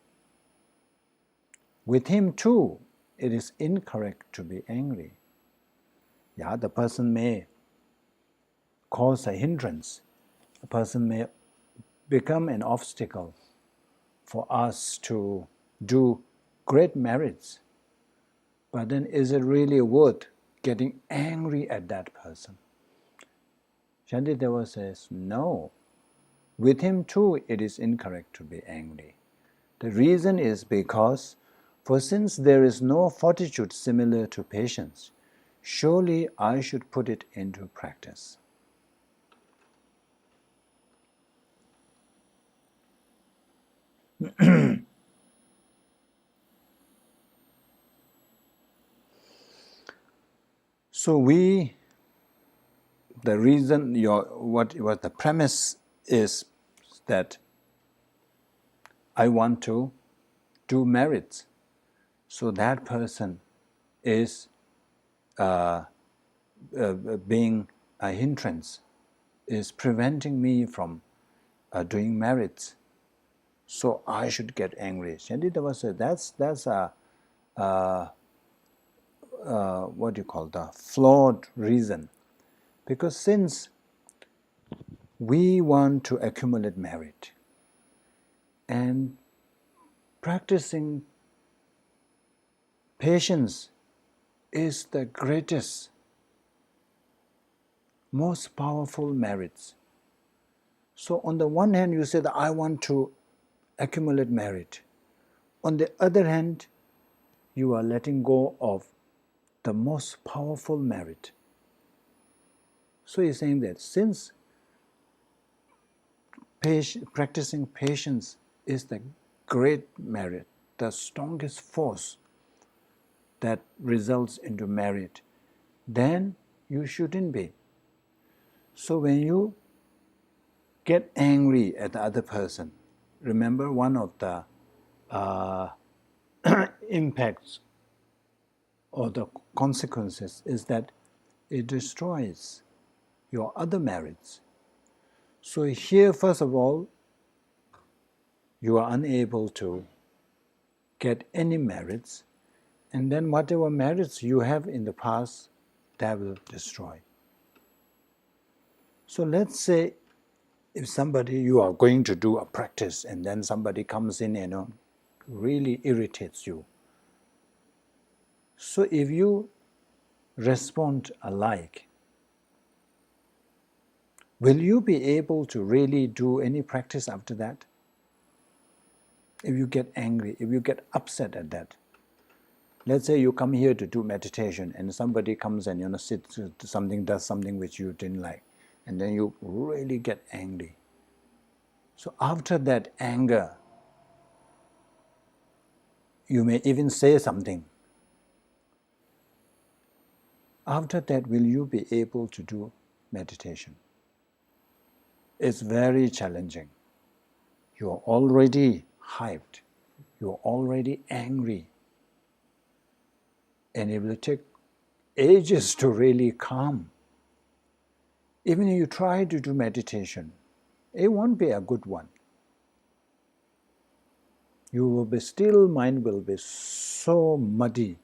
With him too, it is incorrect to be angry. Yeah, the person may cause a hindrance. A person may become an obstacle for us to do great merits. But then is it really worth getting angry at that person? Shantideva says, no. With him too, it is incorrect to be angry. The reason is because, for since there is no fortitude similar to patience, surely I should put it into practice. So the reason, what the premise is that I want to do merits. So that person is being a hindrance, is preventing me from doing merits. So I should get angry. Shantideva said that's what you call the flawed reason, because since we want to accumulate merit and practicing patience is the greatest, most powerful merits. So on the one hand you say that I want to accumulate merit. On the other hand, you are letting go of the most powerful merit. So he's saying that since practicing patience is the great merit, the strongest force that results into merit, then you shouldn't be. So when you get angry at the other person, remember one of the impacts or the consequences is that it destroys your other merits. So here, first of all, you are unable to get any merits, and then whatever merits you have in the past, that will destroy. So let's say if you are going to do a practice and then somebody comes in and really irritates you, So if you respond alike, will you be able to really do any practice after that? If you get angry, if you get upset at that, let's say you come here to do meditation and somebody comes and sits something, does something which you didn't like, and then you really get angry. So after that anger, you may even say something. After that, will you be able to do meditation? It's very challenging. You're already hyped. You're already angry. And it will take ages to really calm. Even if you try to do meditation, it won't be a good one. You will be still, mind will be so muddy.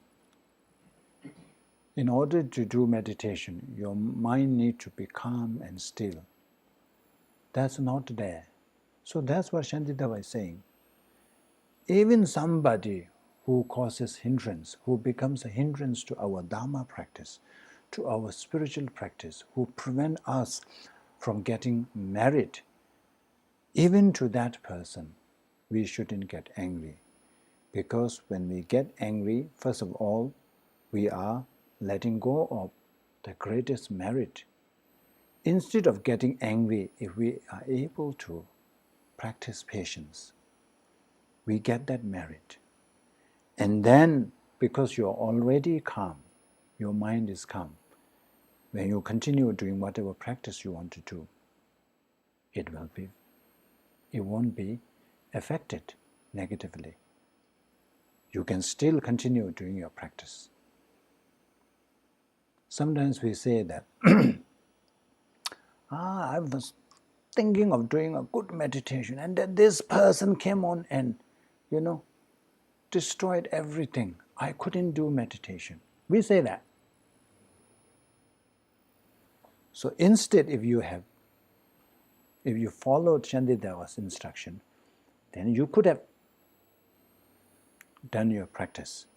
In order to do meditation, your mind needs to be calm and still. That's not there. So that's what Shantideva is saying. Even somebody who causes hindrance, who becomes a hindrance to our Dharma practice, to our spiritual practice, who prevent us from getting merit, even to that person, we shouldn't get angry. Because when we get angry, first of all, we are letting go of the greatest merit. Instead of getting angry, if we are able to practice patience, we get that merit. And then, because you're already calm, your mind is calm, when you continue doing whatever practice you want to do, it won't be affected negatively. You can still continue doing your practice. Sometimes we say that, I was thinking of doing a good meditation, and then this person came on and, destroyed everything. I couldn't do meditation. We say that. So instead, if you followed Shantideva's instruction, then you could have done your practice.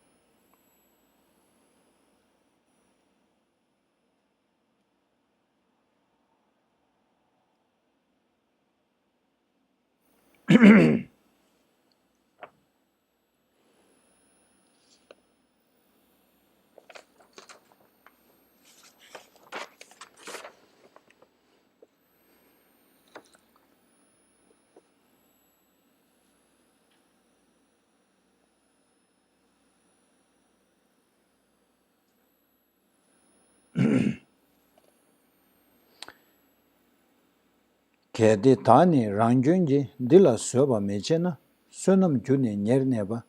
Kedi tani rangyunji dila soba mechena sunam juni nyerneba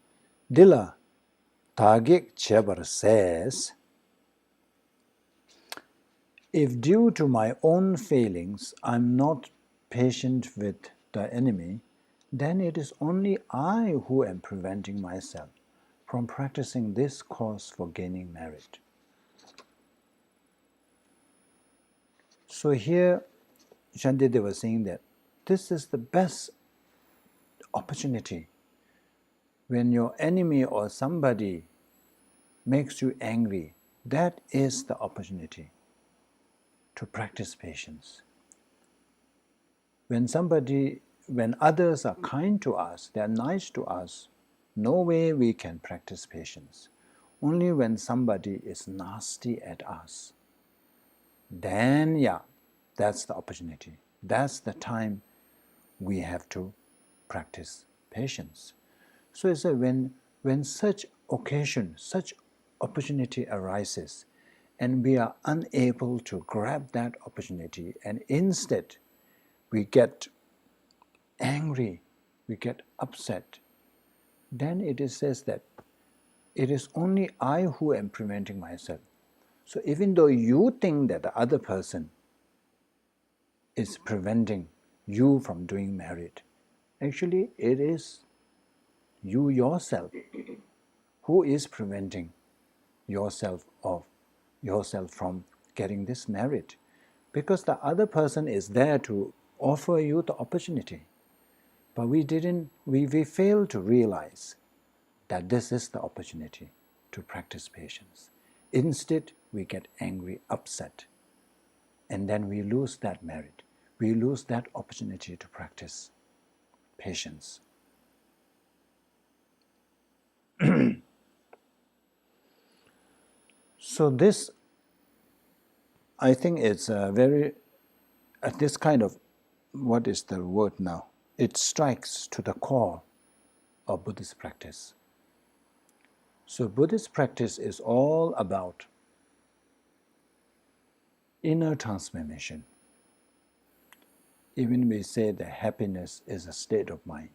dila tagik chebar says, if due to my own failings I'm not patient with the enemy, then it is only I who am preventing myself from practicing this course for gaining merit. So here Shantideva was saying that this is the best opportunity. When your enemy or somebody makes you angry, that is the opportunity to practice patience. When others are kind to us, they are nice to us, no way we can practice patience. Only when somebody is nasty at us, then that's the opportunity. That's the time we have to practice patience. So it's when such occasion, such opportunity arises, and we are unable to grab that opportunity, and instead we get angry, we get upset, then it says that it is only I who am preventing myself. So even though you think that the other person is preventing you from doing merit, actually it is you yourself who is preventing yourself from getting this merit, because the other person is there to offer you the opportunity, but we failed to realize that this is the opportunity. to practice patience. Instead, we get angry, upset, and then we lose that merit. We lose that opportunity to practice patience. So this, I think, is this kind of, what is the word now? It strikes to the core of Buddhist practice. So Buddhist practice is all about inner transformation. Even we say that happiness is a state of mind.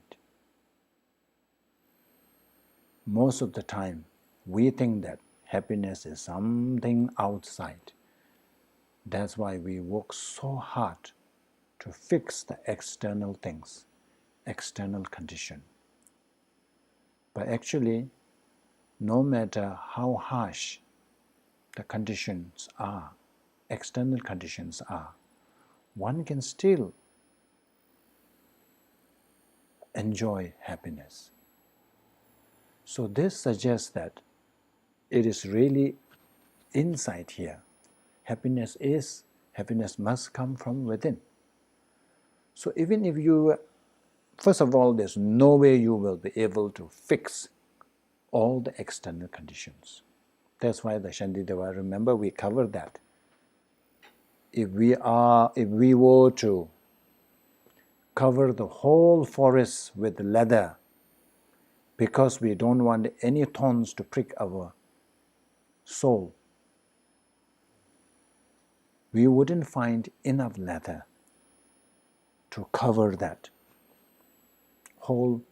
Most of the time, we think that happiness is something outside. That's why we work so hard to fix the external things, external condition. But actually, no matter how harsh the conditions are, external conditions are, one can still enjoy happiness. So this suggests that it is really inside here. Happiness must come from within. So even if you, first of all, there's no way you will be able to fix all the external conditions. That's why the Shantideva, remember we covered that. If we were to cover the whole forest with leather because we don't want any thorns to prick our soul, we wouldn't find enough leather to cover that whole.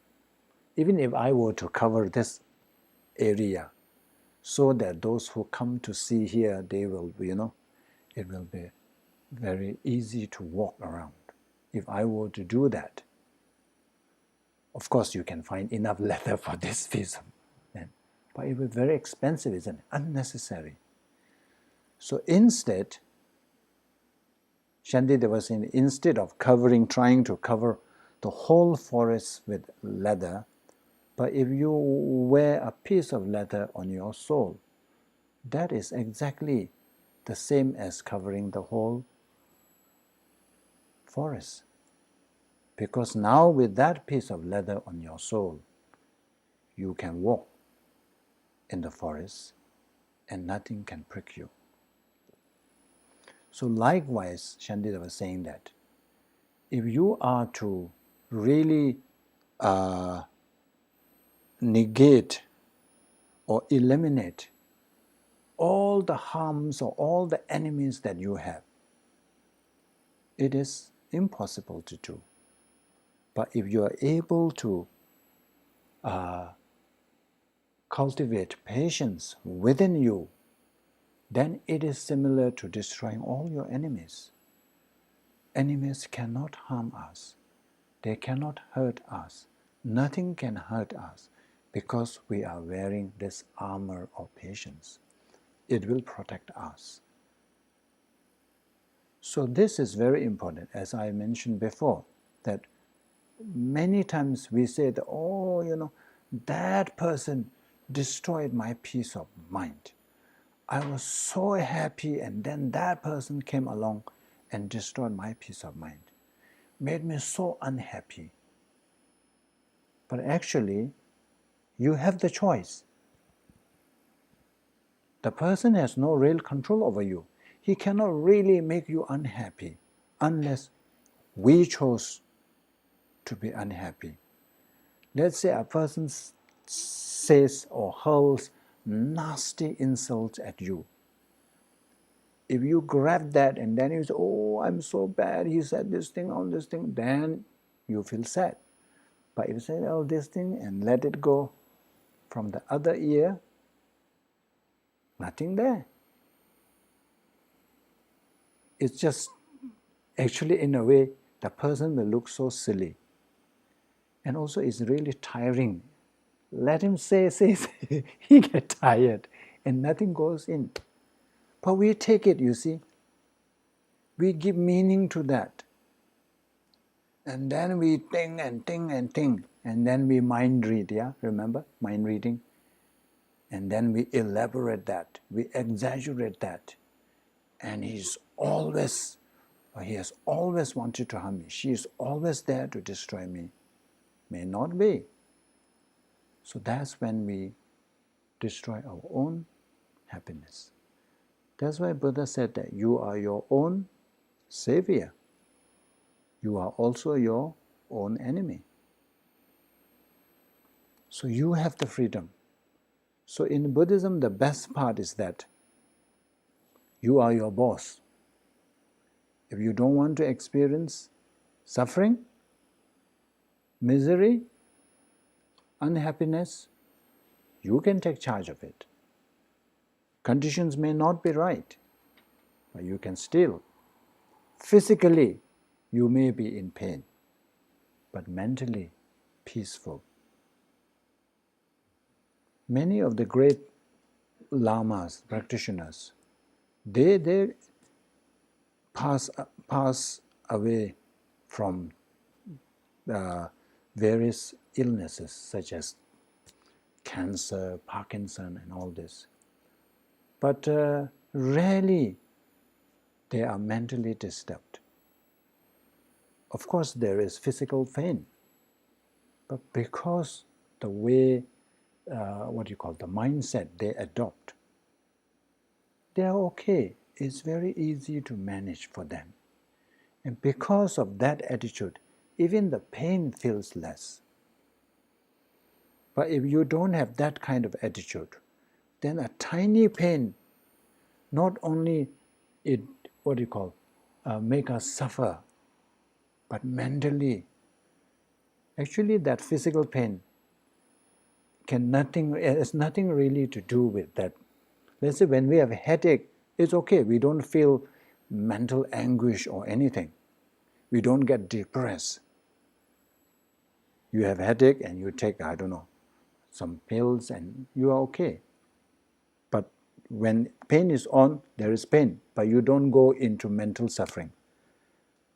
Even if I were to cover this area so that those who come to see here, they will, it will be very easy to walk around. If I were to do that, of course you can find enough leather for this piece of land, but it would be very expensive, isn't it? Unnecessary. So instead, Shantideva was saying, instead of trying to cover the whole forest with leather, but if you wear a piece of leather on your soul, that is exactly the same as covering the whole forest. Because now with that piece of leather on your soul, you can walk in the forest and nothing can prick you. So likewise, Shantideva was saying that if you are to really negate or eliminate all the harms or all the enemies that you have, it is impossible to do. But if you are able to cultivate patience within you, then it is similar to destroying all your enemies. Enemies cannot harm us. They cannot hurt us. Nothing can hurt us because we are wearing this armor of patience. It will protect us. So this is very important, as I mentioned before, that many times we say that, that person destroyed my peace of mind. I was so happy, and then that person came along and destroyed my peace of mind. Made me so unhappy. But actually, you have the choice. The person has no real control over you. He cannot really make you unhappy unless we chose to be unhappy. Let's say a person says or hurls nasty insults at you. If you grab that and then you say, oh, I'm so bad, he said this thing, all this thing, then you feel sad. But if you say all this thing and let it go from the other ear, nothing there. It's just, actually in a way, the person will look so silly. And also it's really tiring. Let him say, he gets tired and nothing goes in. But we take it, you see. We give meaning to that. And then we think and think and think. And then we mind read, yeah? Remember? Mind reading. And then we elaborate that, we exaggerate that. And he has always wanted to harm me. She is always there to destroy me. May not be. So that's when we destroy our own happiness. That's why Buddha said that you are your own savior. You are also your own enemy. So you have the freedom. So in Buddhism, the best part is that you are your boss. If you don't want to experience suffering, misery, unhappiness, you can take charge of it. Conditions may not be right, but you can still. Physically, you may be in pain, but mentally peaceful. Many of the great lamas, practitioners, they pass away from various illnesses such as cancer, Parkinson, and all this. But rarely they are mentally disturbed. Of course, there is physical pain, but because the way, the mindset they adopt, they are okay. It's very easy to manage for them. And because of that attitude, even the pain feels less. But if you don't have that kind of attitude, then a tiny pain, not only it, make us suffer, but mentally, actually that physical pain has nothing really to do with that. Let's say when we have a headache, it's okay, we don't feel mental anguish or anything. We don't get depressed. You have a headache and you take, some pills and you are okay. But when pain is on, there is pain, but you don't go into mental suffering.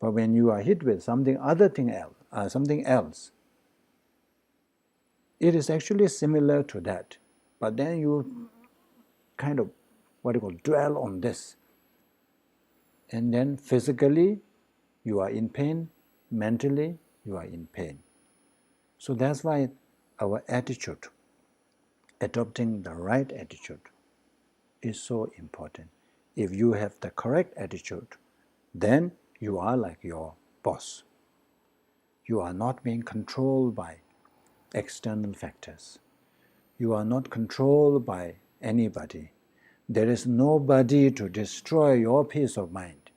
But when you are hit with something else, it is actually similar to that. But then you kind of, dwell on this. And then physically, you are in pain. Mentally, you are in pain. So that's why our attitude, adopting the right attitude, is so important. If you have the correct attitude, then you are like your boss. You are not being controlled by external factors. You are not controlled by anybody. There is nobody to destroy your peace of mind.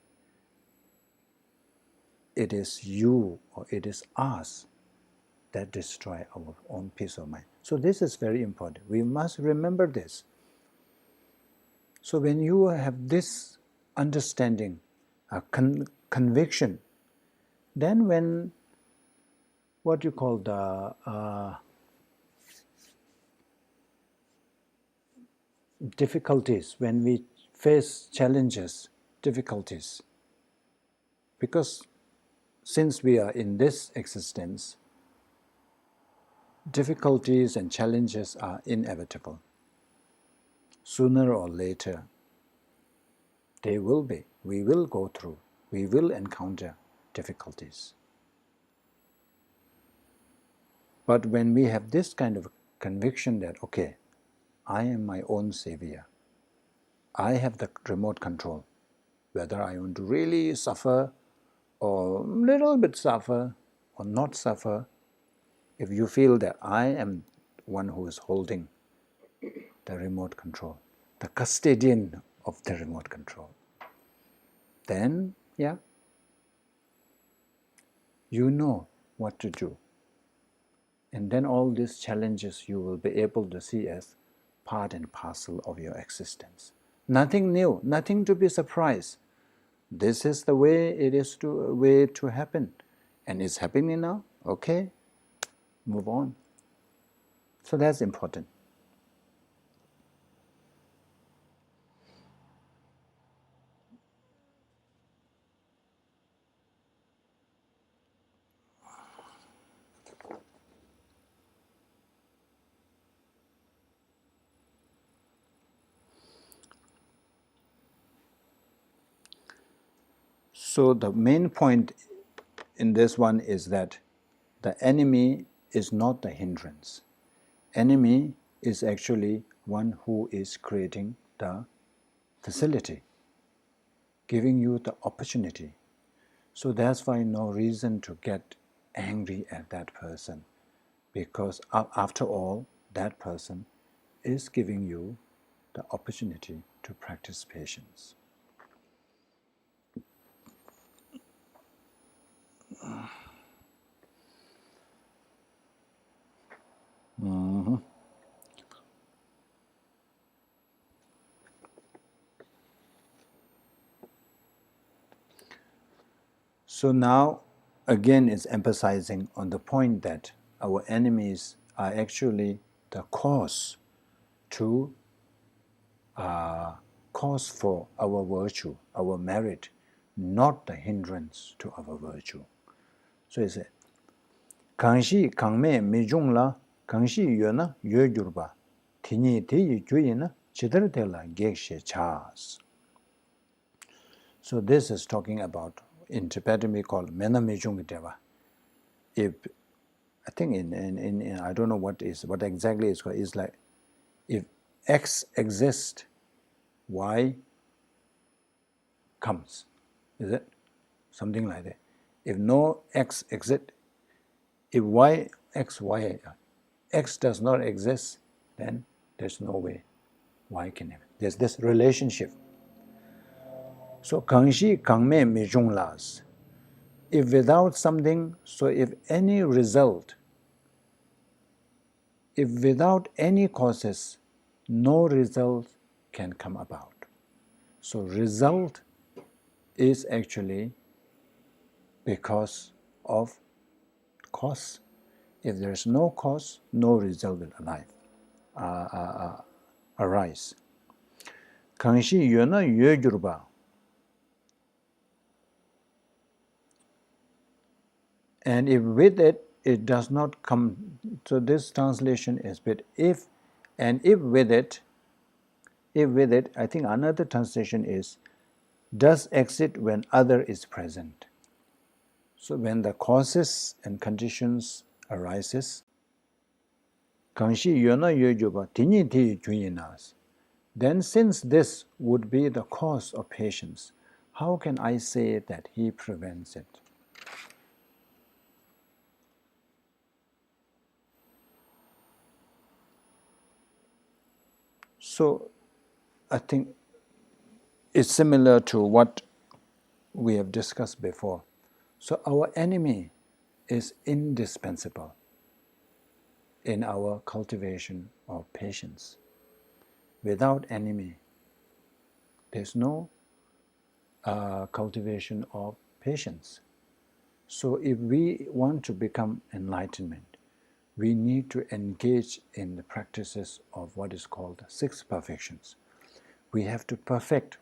It is you or it is us that destroy our own peace of mind. So this is very important. We must remember this. So when you have this understanding, conviction, then when difficulties, when we face challenges, difficulties, because since we are in this existence, difficulties and challenges are inevitable. Sooner or later, they will be. We will go through. We will encounter difficulties. But when we have this kind of conviction that, okay, I am my own savior, I have the remote control, whether I want to really suffer or a little bit suffer or not suffer, if you feel that I am one who is holding the remote control, the custodian of the remote control, then, you know what to do. And then all these challenges you will be able to see as part and parcel of your existence. Nothing new, nothing to be surprised. This is the way it is to happen. And it's happening now, okay, move on. So that's important. So the main point in this one is that the enemy is not the hindrance. Enemy is actually one who is creating the facility, giving you the opportunity. So that's why no reason to get angry at that person, because after all, that person is giving you the opportunity to practice patience. Mhm. So now, again, it's emphasizing on the point that our enemies are actually the cause to cause for our virtue, our merit, not the hindrance to our virtue. So he said, "Kangshi kangme mijung la kangshi yue na yue gyurba, tini tiyi juyi na chidar de la gekshe chas." So this is talking about, in Tibetan we call mena mijung deva. If I think in I don't know what exactly is called. It's like if X exists, Y comes. Is it something like that? If no X exists, if Y X does not exist, then there's no way Y can have. There's this relationship. So kangshi kangme mijung las. If without something, so if any result, if without any causes, no result can come about. So result is actually because of cause. If there is no cause, no result will arise. Kangshi yue na yue gyurba. And if with it, it does not come, so this translation is with if, and if with it, I think another translation is, does exist when other is present. So when the causes and conditions arises, Kangshi yue na yue gyurba, tini ti juyinas. Then since this would be the cause of patience, how can I say that he prevents it? So I think it's similar to what we have discussed before. So our enemy is indispensable in our cultivation of patience. Without enemy, there's no cultivation of patience. So if we want to become enlightenment, we need to engage in the practices of what is called six perfections. We have to perfect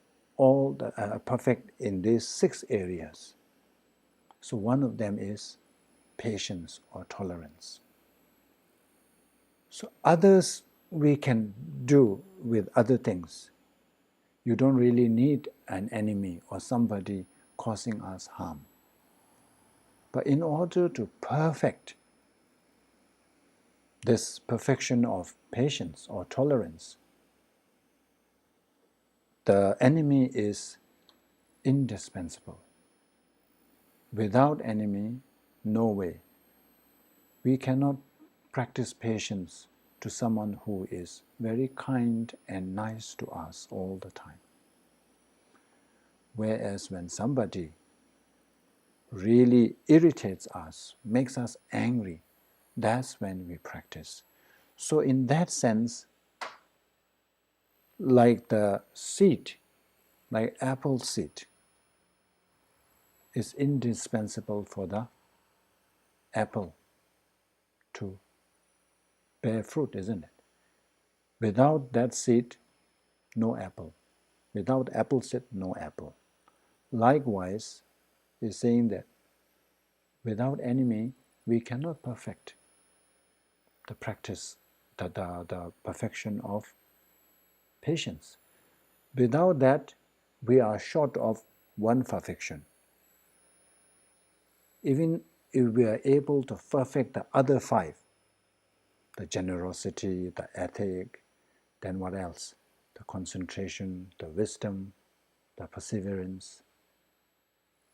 perfect in these six areas. So one of them is patience or tolerance. So others we can do with other things. You don't really need an enemy or somebody causing us harm. But in order to perfect this perfection of patience or tolerance, the enemy is indispensable. Without enemy, no way. We cannot practice patience to someone who is very kind and nice to us all the time. Whereas when somebody really irritates us, makes us angry, that's when we practice. So in that sense, like the seed, like apple seed, is indispensable for the apple to bear fruit, isn't it? Without that seed, no apple. Without apple seed, no apple. Likewise, is saying that without enemy, we cannot perfect the practice, the perfection of patience. Without that, we are short of one perfection, Even if we are able to perfect the other 5, the generosity, the ethic, then what else? The concentration, the wisdom, the perseverance.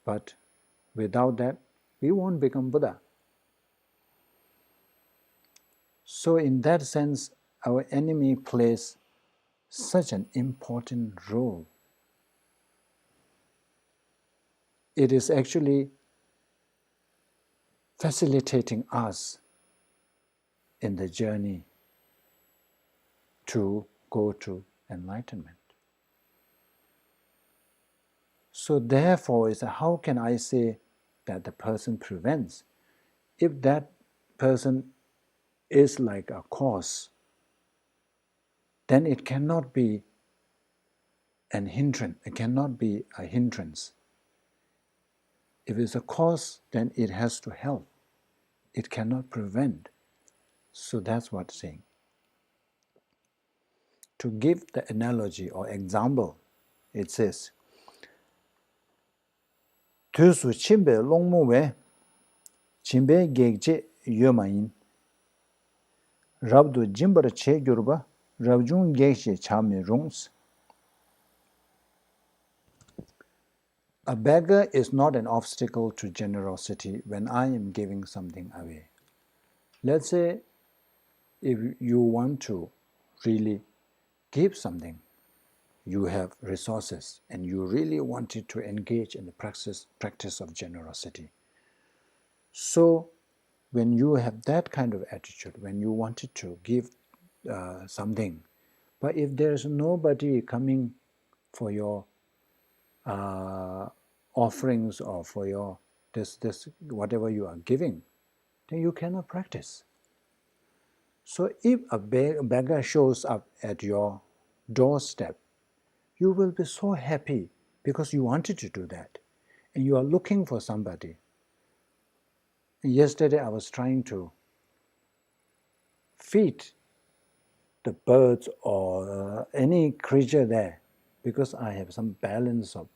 But without that, we won't become Buddha. So in that sense, our enemy plays such an important role. It is actually facilitating us in the journey to go to enlightenment. So therefore, how can I say that the person prevents? If that person is like a cause, then it cannot be an hindrance. It cannot be a hindrance. If it's a cause, then it has to help. It cannot prevent. So that's what I'm saying. To give the analogy or example, it says, Tusu chimbe longmu we, chimbe gegje yomayin, rabdu jimbar che gyurba, rabjun gegje chame rungs. A beggar is not an obstacle to generosity when I am giving something away. Let's say if you want to really give something, you have resources and you really wanted to engage in the practice of generosity. So when you have that kind of attitude, when you wanted to give something, but if there's nobody coming for your offerings or for your this whatever you are giving, then you cannot practice. So if a beggar shows up at your doorstep, you will be so happy because you wanted to do that and you are looking for somebody. And yesterday I was trying to feed the birds or any creature there because I have some balance of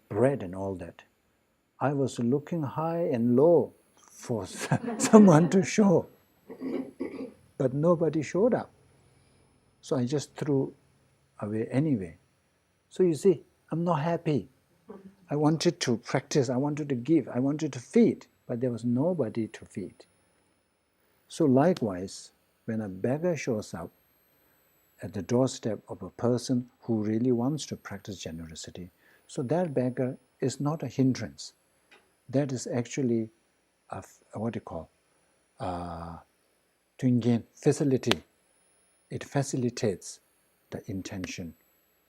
bread and all that. I was looking high and low for someone to show, but nobody showed up. So I just threw away anyway. So you see, I'm not happy. I wanted to practice, I wanted to give, I wanted to feed, but there was nobody to feed. So likewise, when a beggar shows up at the doorstep of a person who really wants to practice generosity, so that beggar is not a hindrance. That is actually what you call to gain facility. It facilitates the intention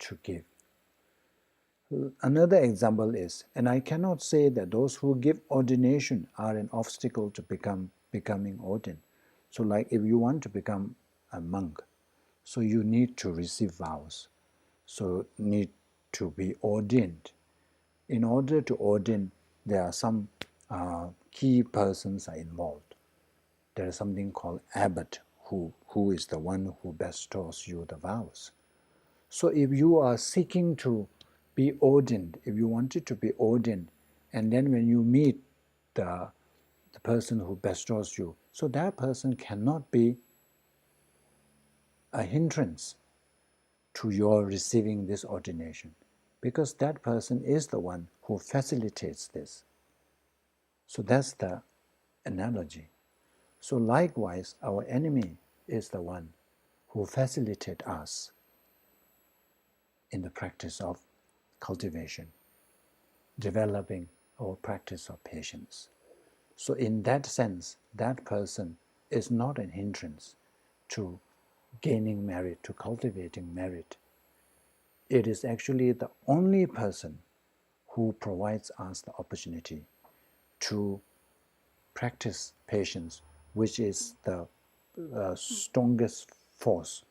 to give. Another example is, and I cannot say that those who give ordination are an obstacle to becoming ordained. So like if you want to become a monk, so you need to receive vows, so need to be ordained. In order to ordain, there are some key persons are involved. There is something called abbot, who is the one who bestows you the vows. So if you are seeking to be ordained, if you wanted to be ordained, and then when you meet the person who bestows you, so that person cannot be a hindrance to your receiving this ordination, because that person is the one who facilitates this. So that's the analogy. So likewise, our enemy is the one who facilitates us in the practice of cultivation, developing our practice of patience. So in that sense, that person is not an hindrance to gaining merit, to cultivating merit. It is actually the only person who provides us the opportunity to practice patience, which is the strongest force,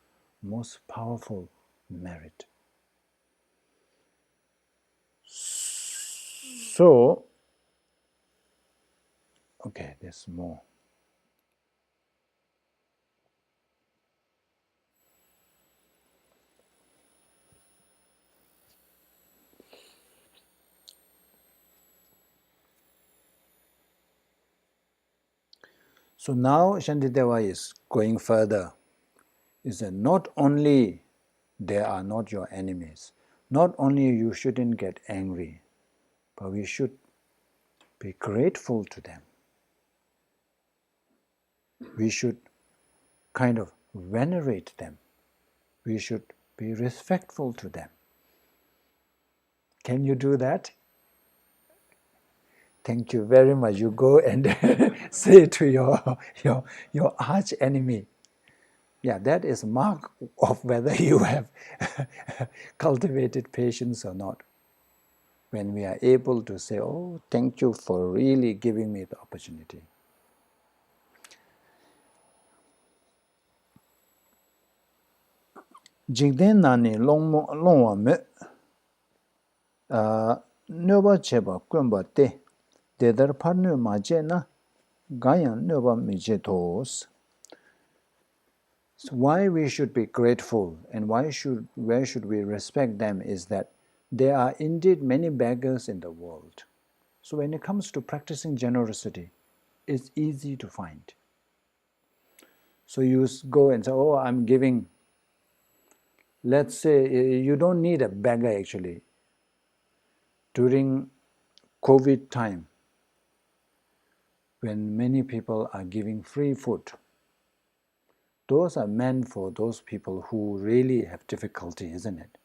most powerful merit. So, okay, there's more. So now Shantideva is going further. Is that not only they are not your enemies, not only you shouldn't get angry, but we should be grateful to them. We should kind of venerate them. We should be respectful to them. Can you do that? Thank you very much. You go and say to your arch enemy. Yeah, that is a mark of whether you have cultivated patience or not. When we are able to say, oh, thank you for really giving me the opportunity. Jigden nani longwa me nyoba cheba kwenba te dedar parnu maje na gayan nyoba mije tos. So why we should be grateful and where should we respect them is that there are indeed many beggars in the world. So when it comes to practicing generosity, it's easy to find. So you go and say, oh, I'm giving. Let's say you don't need a beggar actually. During COVID time, when many people are giving free food, those are meant for those people who really have difficulty, isn't it?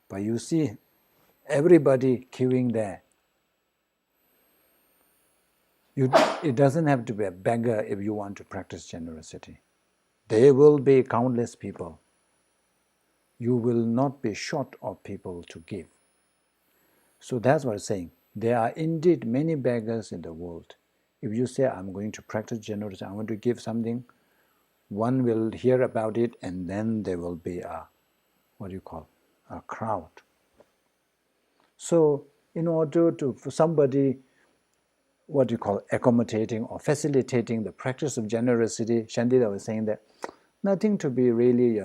But you see everybody queuing there. It doesn't have to be a beggar if you want to practice generosity. There will be countless people. You will not be short of people to give. So that's what I'm saying. There are indeed many beggars in the world. If you say, I'm going to practice generosity, I want to give something, one will hear about it and then there will be a crowd. So in order to, for somebody, accommodating or facilitating the practice of generosity, Shantideva was saying that nothing to be really,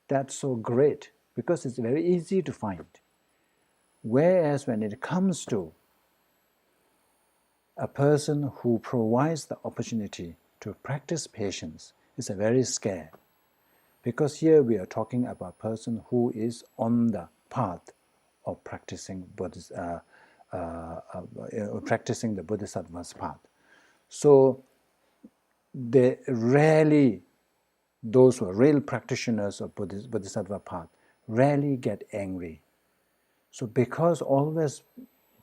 that's so great because it's very easy to find. Whereas when it comes to a person who provides the opportunity to practice patience, it's a very scare. Because here we are talking about a person who is on the path of practicing practicing the Bodhisattva's path. So those who are real practitioners of Bodhisattva path rarely get angry. So because always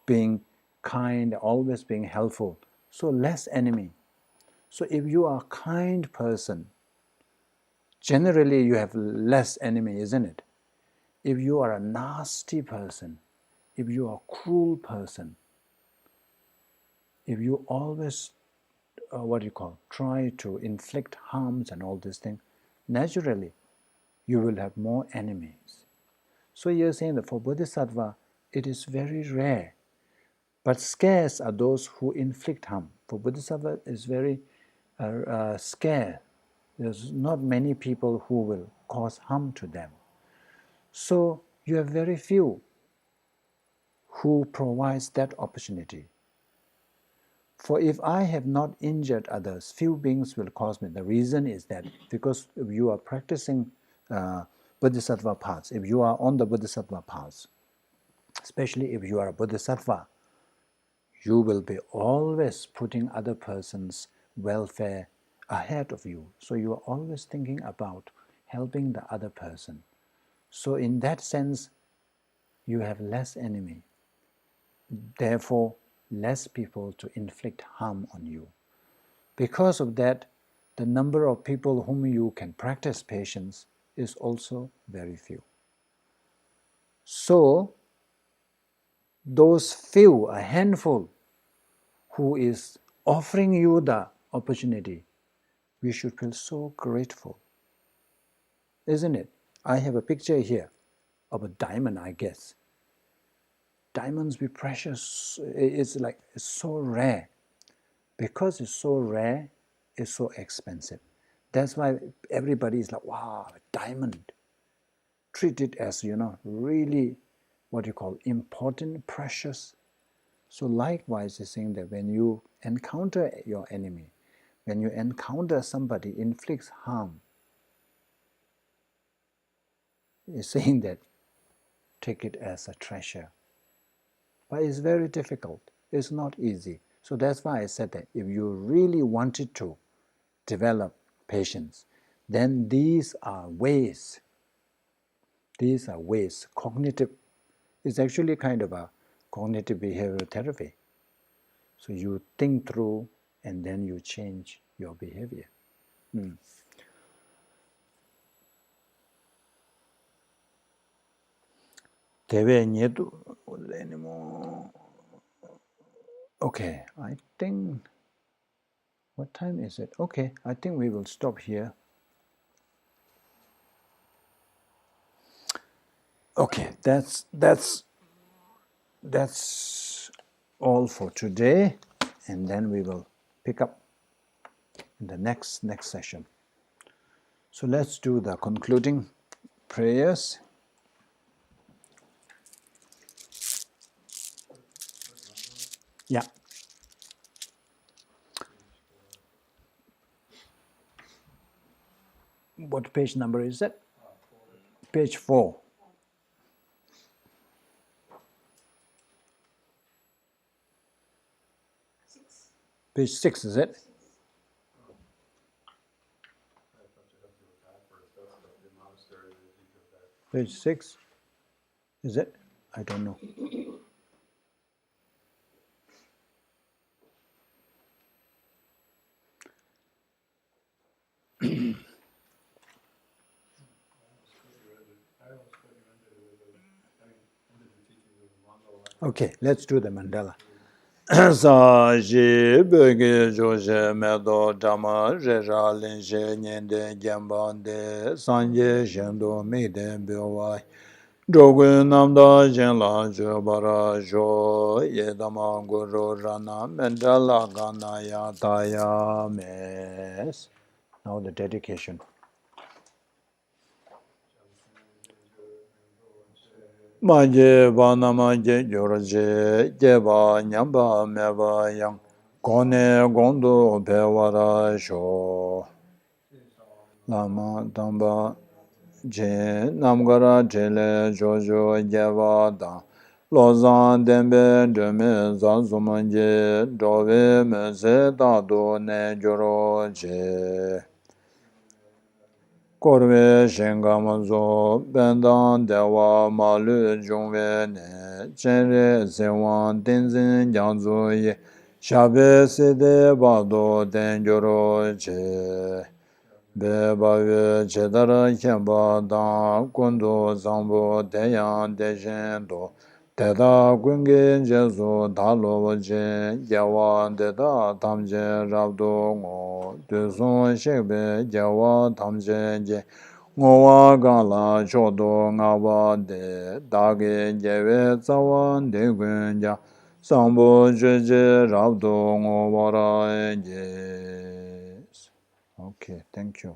being kind, always being helpful, so less enemy. So if you are a kind person, generally you have less enemy, isn't it? If you are a nasty person, if you are a cruel person, if you always try to inflict harms and all these things, naturally you will have more enemies. So you're saying that for Bodhisattva, it is very rare. But scarce are those who inflict harm. For Bodhisattva, it's very scarce. There's not many people who will cause harm to them. So you have very few who provides that opportunity. For if I have not injured others, few beings will cause me. The reason is that because if you are practicing Bodhisattva paths, if you are on the Bodhisattva paths, especially if you are a Bodhisattva, you will be always putting other person's welfare ahead of you. So you are always thinking about helping the other person. So in that sense, you have less enemy. Therefore, less people to inflict harm on you. Because of that, the number of people whom you can practice patience is also very few. So, those few, a handful, who is offering you the opportunity, we should feel so grateful. Isn't it? I have a picture here of a diamond, I guess. Diamonds be precious, it's so rare. Because it's so rare, it's so expensive. That's why everybody is like, wow, diamond. Treat it as, really important, precious. So likewise, it's saying that when you encounter your enemy, when you encounter somebody inflicts harm, it's saying that take it as a treasure. But it's very difficult. It's not easy. So that's why I said that if you really wanted to develop patience, then these are ways. These are ways. Cognitive, it's actually kind of a cognitive behavioral therapy. So you think through and then you change your behavior. Okay, I think, what time is it? Okay, I think we will stop here. Okay, that's all for today, and then we will pick up in the next session. So let's do the concluding prayers. Yeah. What page number is it? Page 4. Page 6, is it? Page 6, is it? I don't know. Okay, let's do the mandala. Sa ji bege joje medo dama rera lenje nyende gyambande sanje jendo mide bewai dogu namda jenla jobara jo yedama guru rana mandala gana ya taya mes. Now the dedication. Maje bana maje yorje jeba nyamba meba yang kone gondo bewara sho lama damba je namgara jele jojo jeba da lozan dembe deme zanzumanje dove meze dado ne joro je Korwe Shengamanzo Bendan Dewa Malu Jungwe Ne Chenre Zewan Tenzin Janzu Ye Shabe Sede Bado Denjoro Che Bebawe Chedara Kemba Dan Kundo Zambo Deyan Dejendo Deda Gunge Jesu Dalo Jen Yawa Deda Tamje Rabdo Ngo Duzon Shekbe Yawa Tamje Je Ngowa Gala Chodo Ngawa De Dage Jewe Zawan De Gunja Sambo Jeje Rabdo Ngo Wara Yes. Okay, thank you.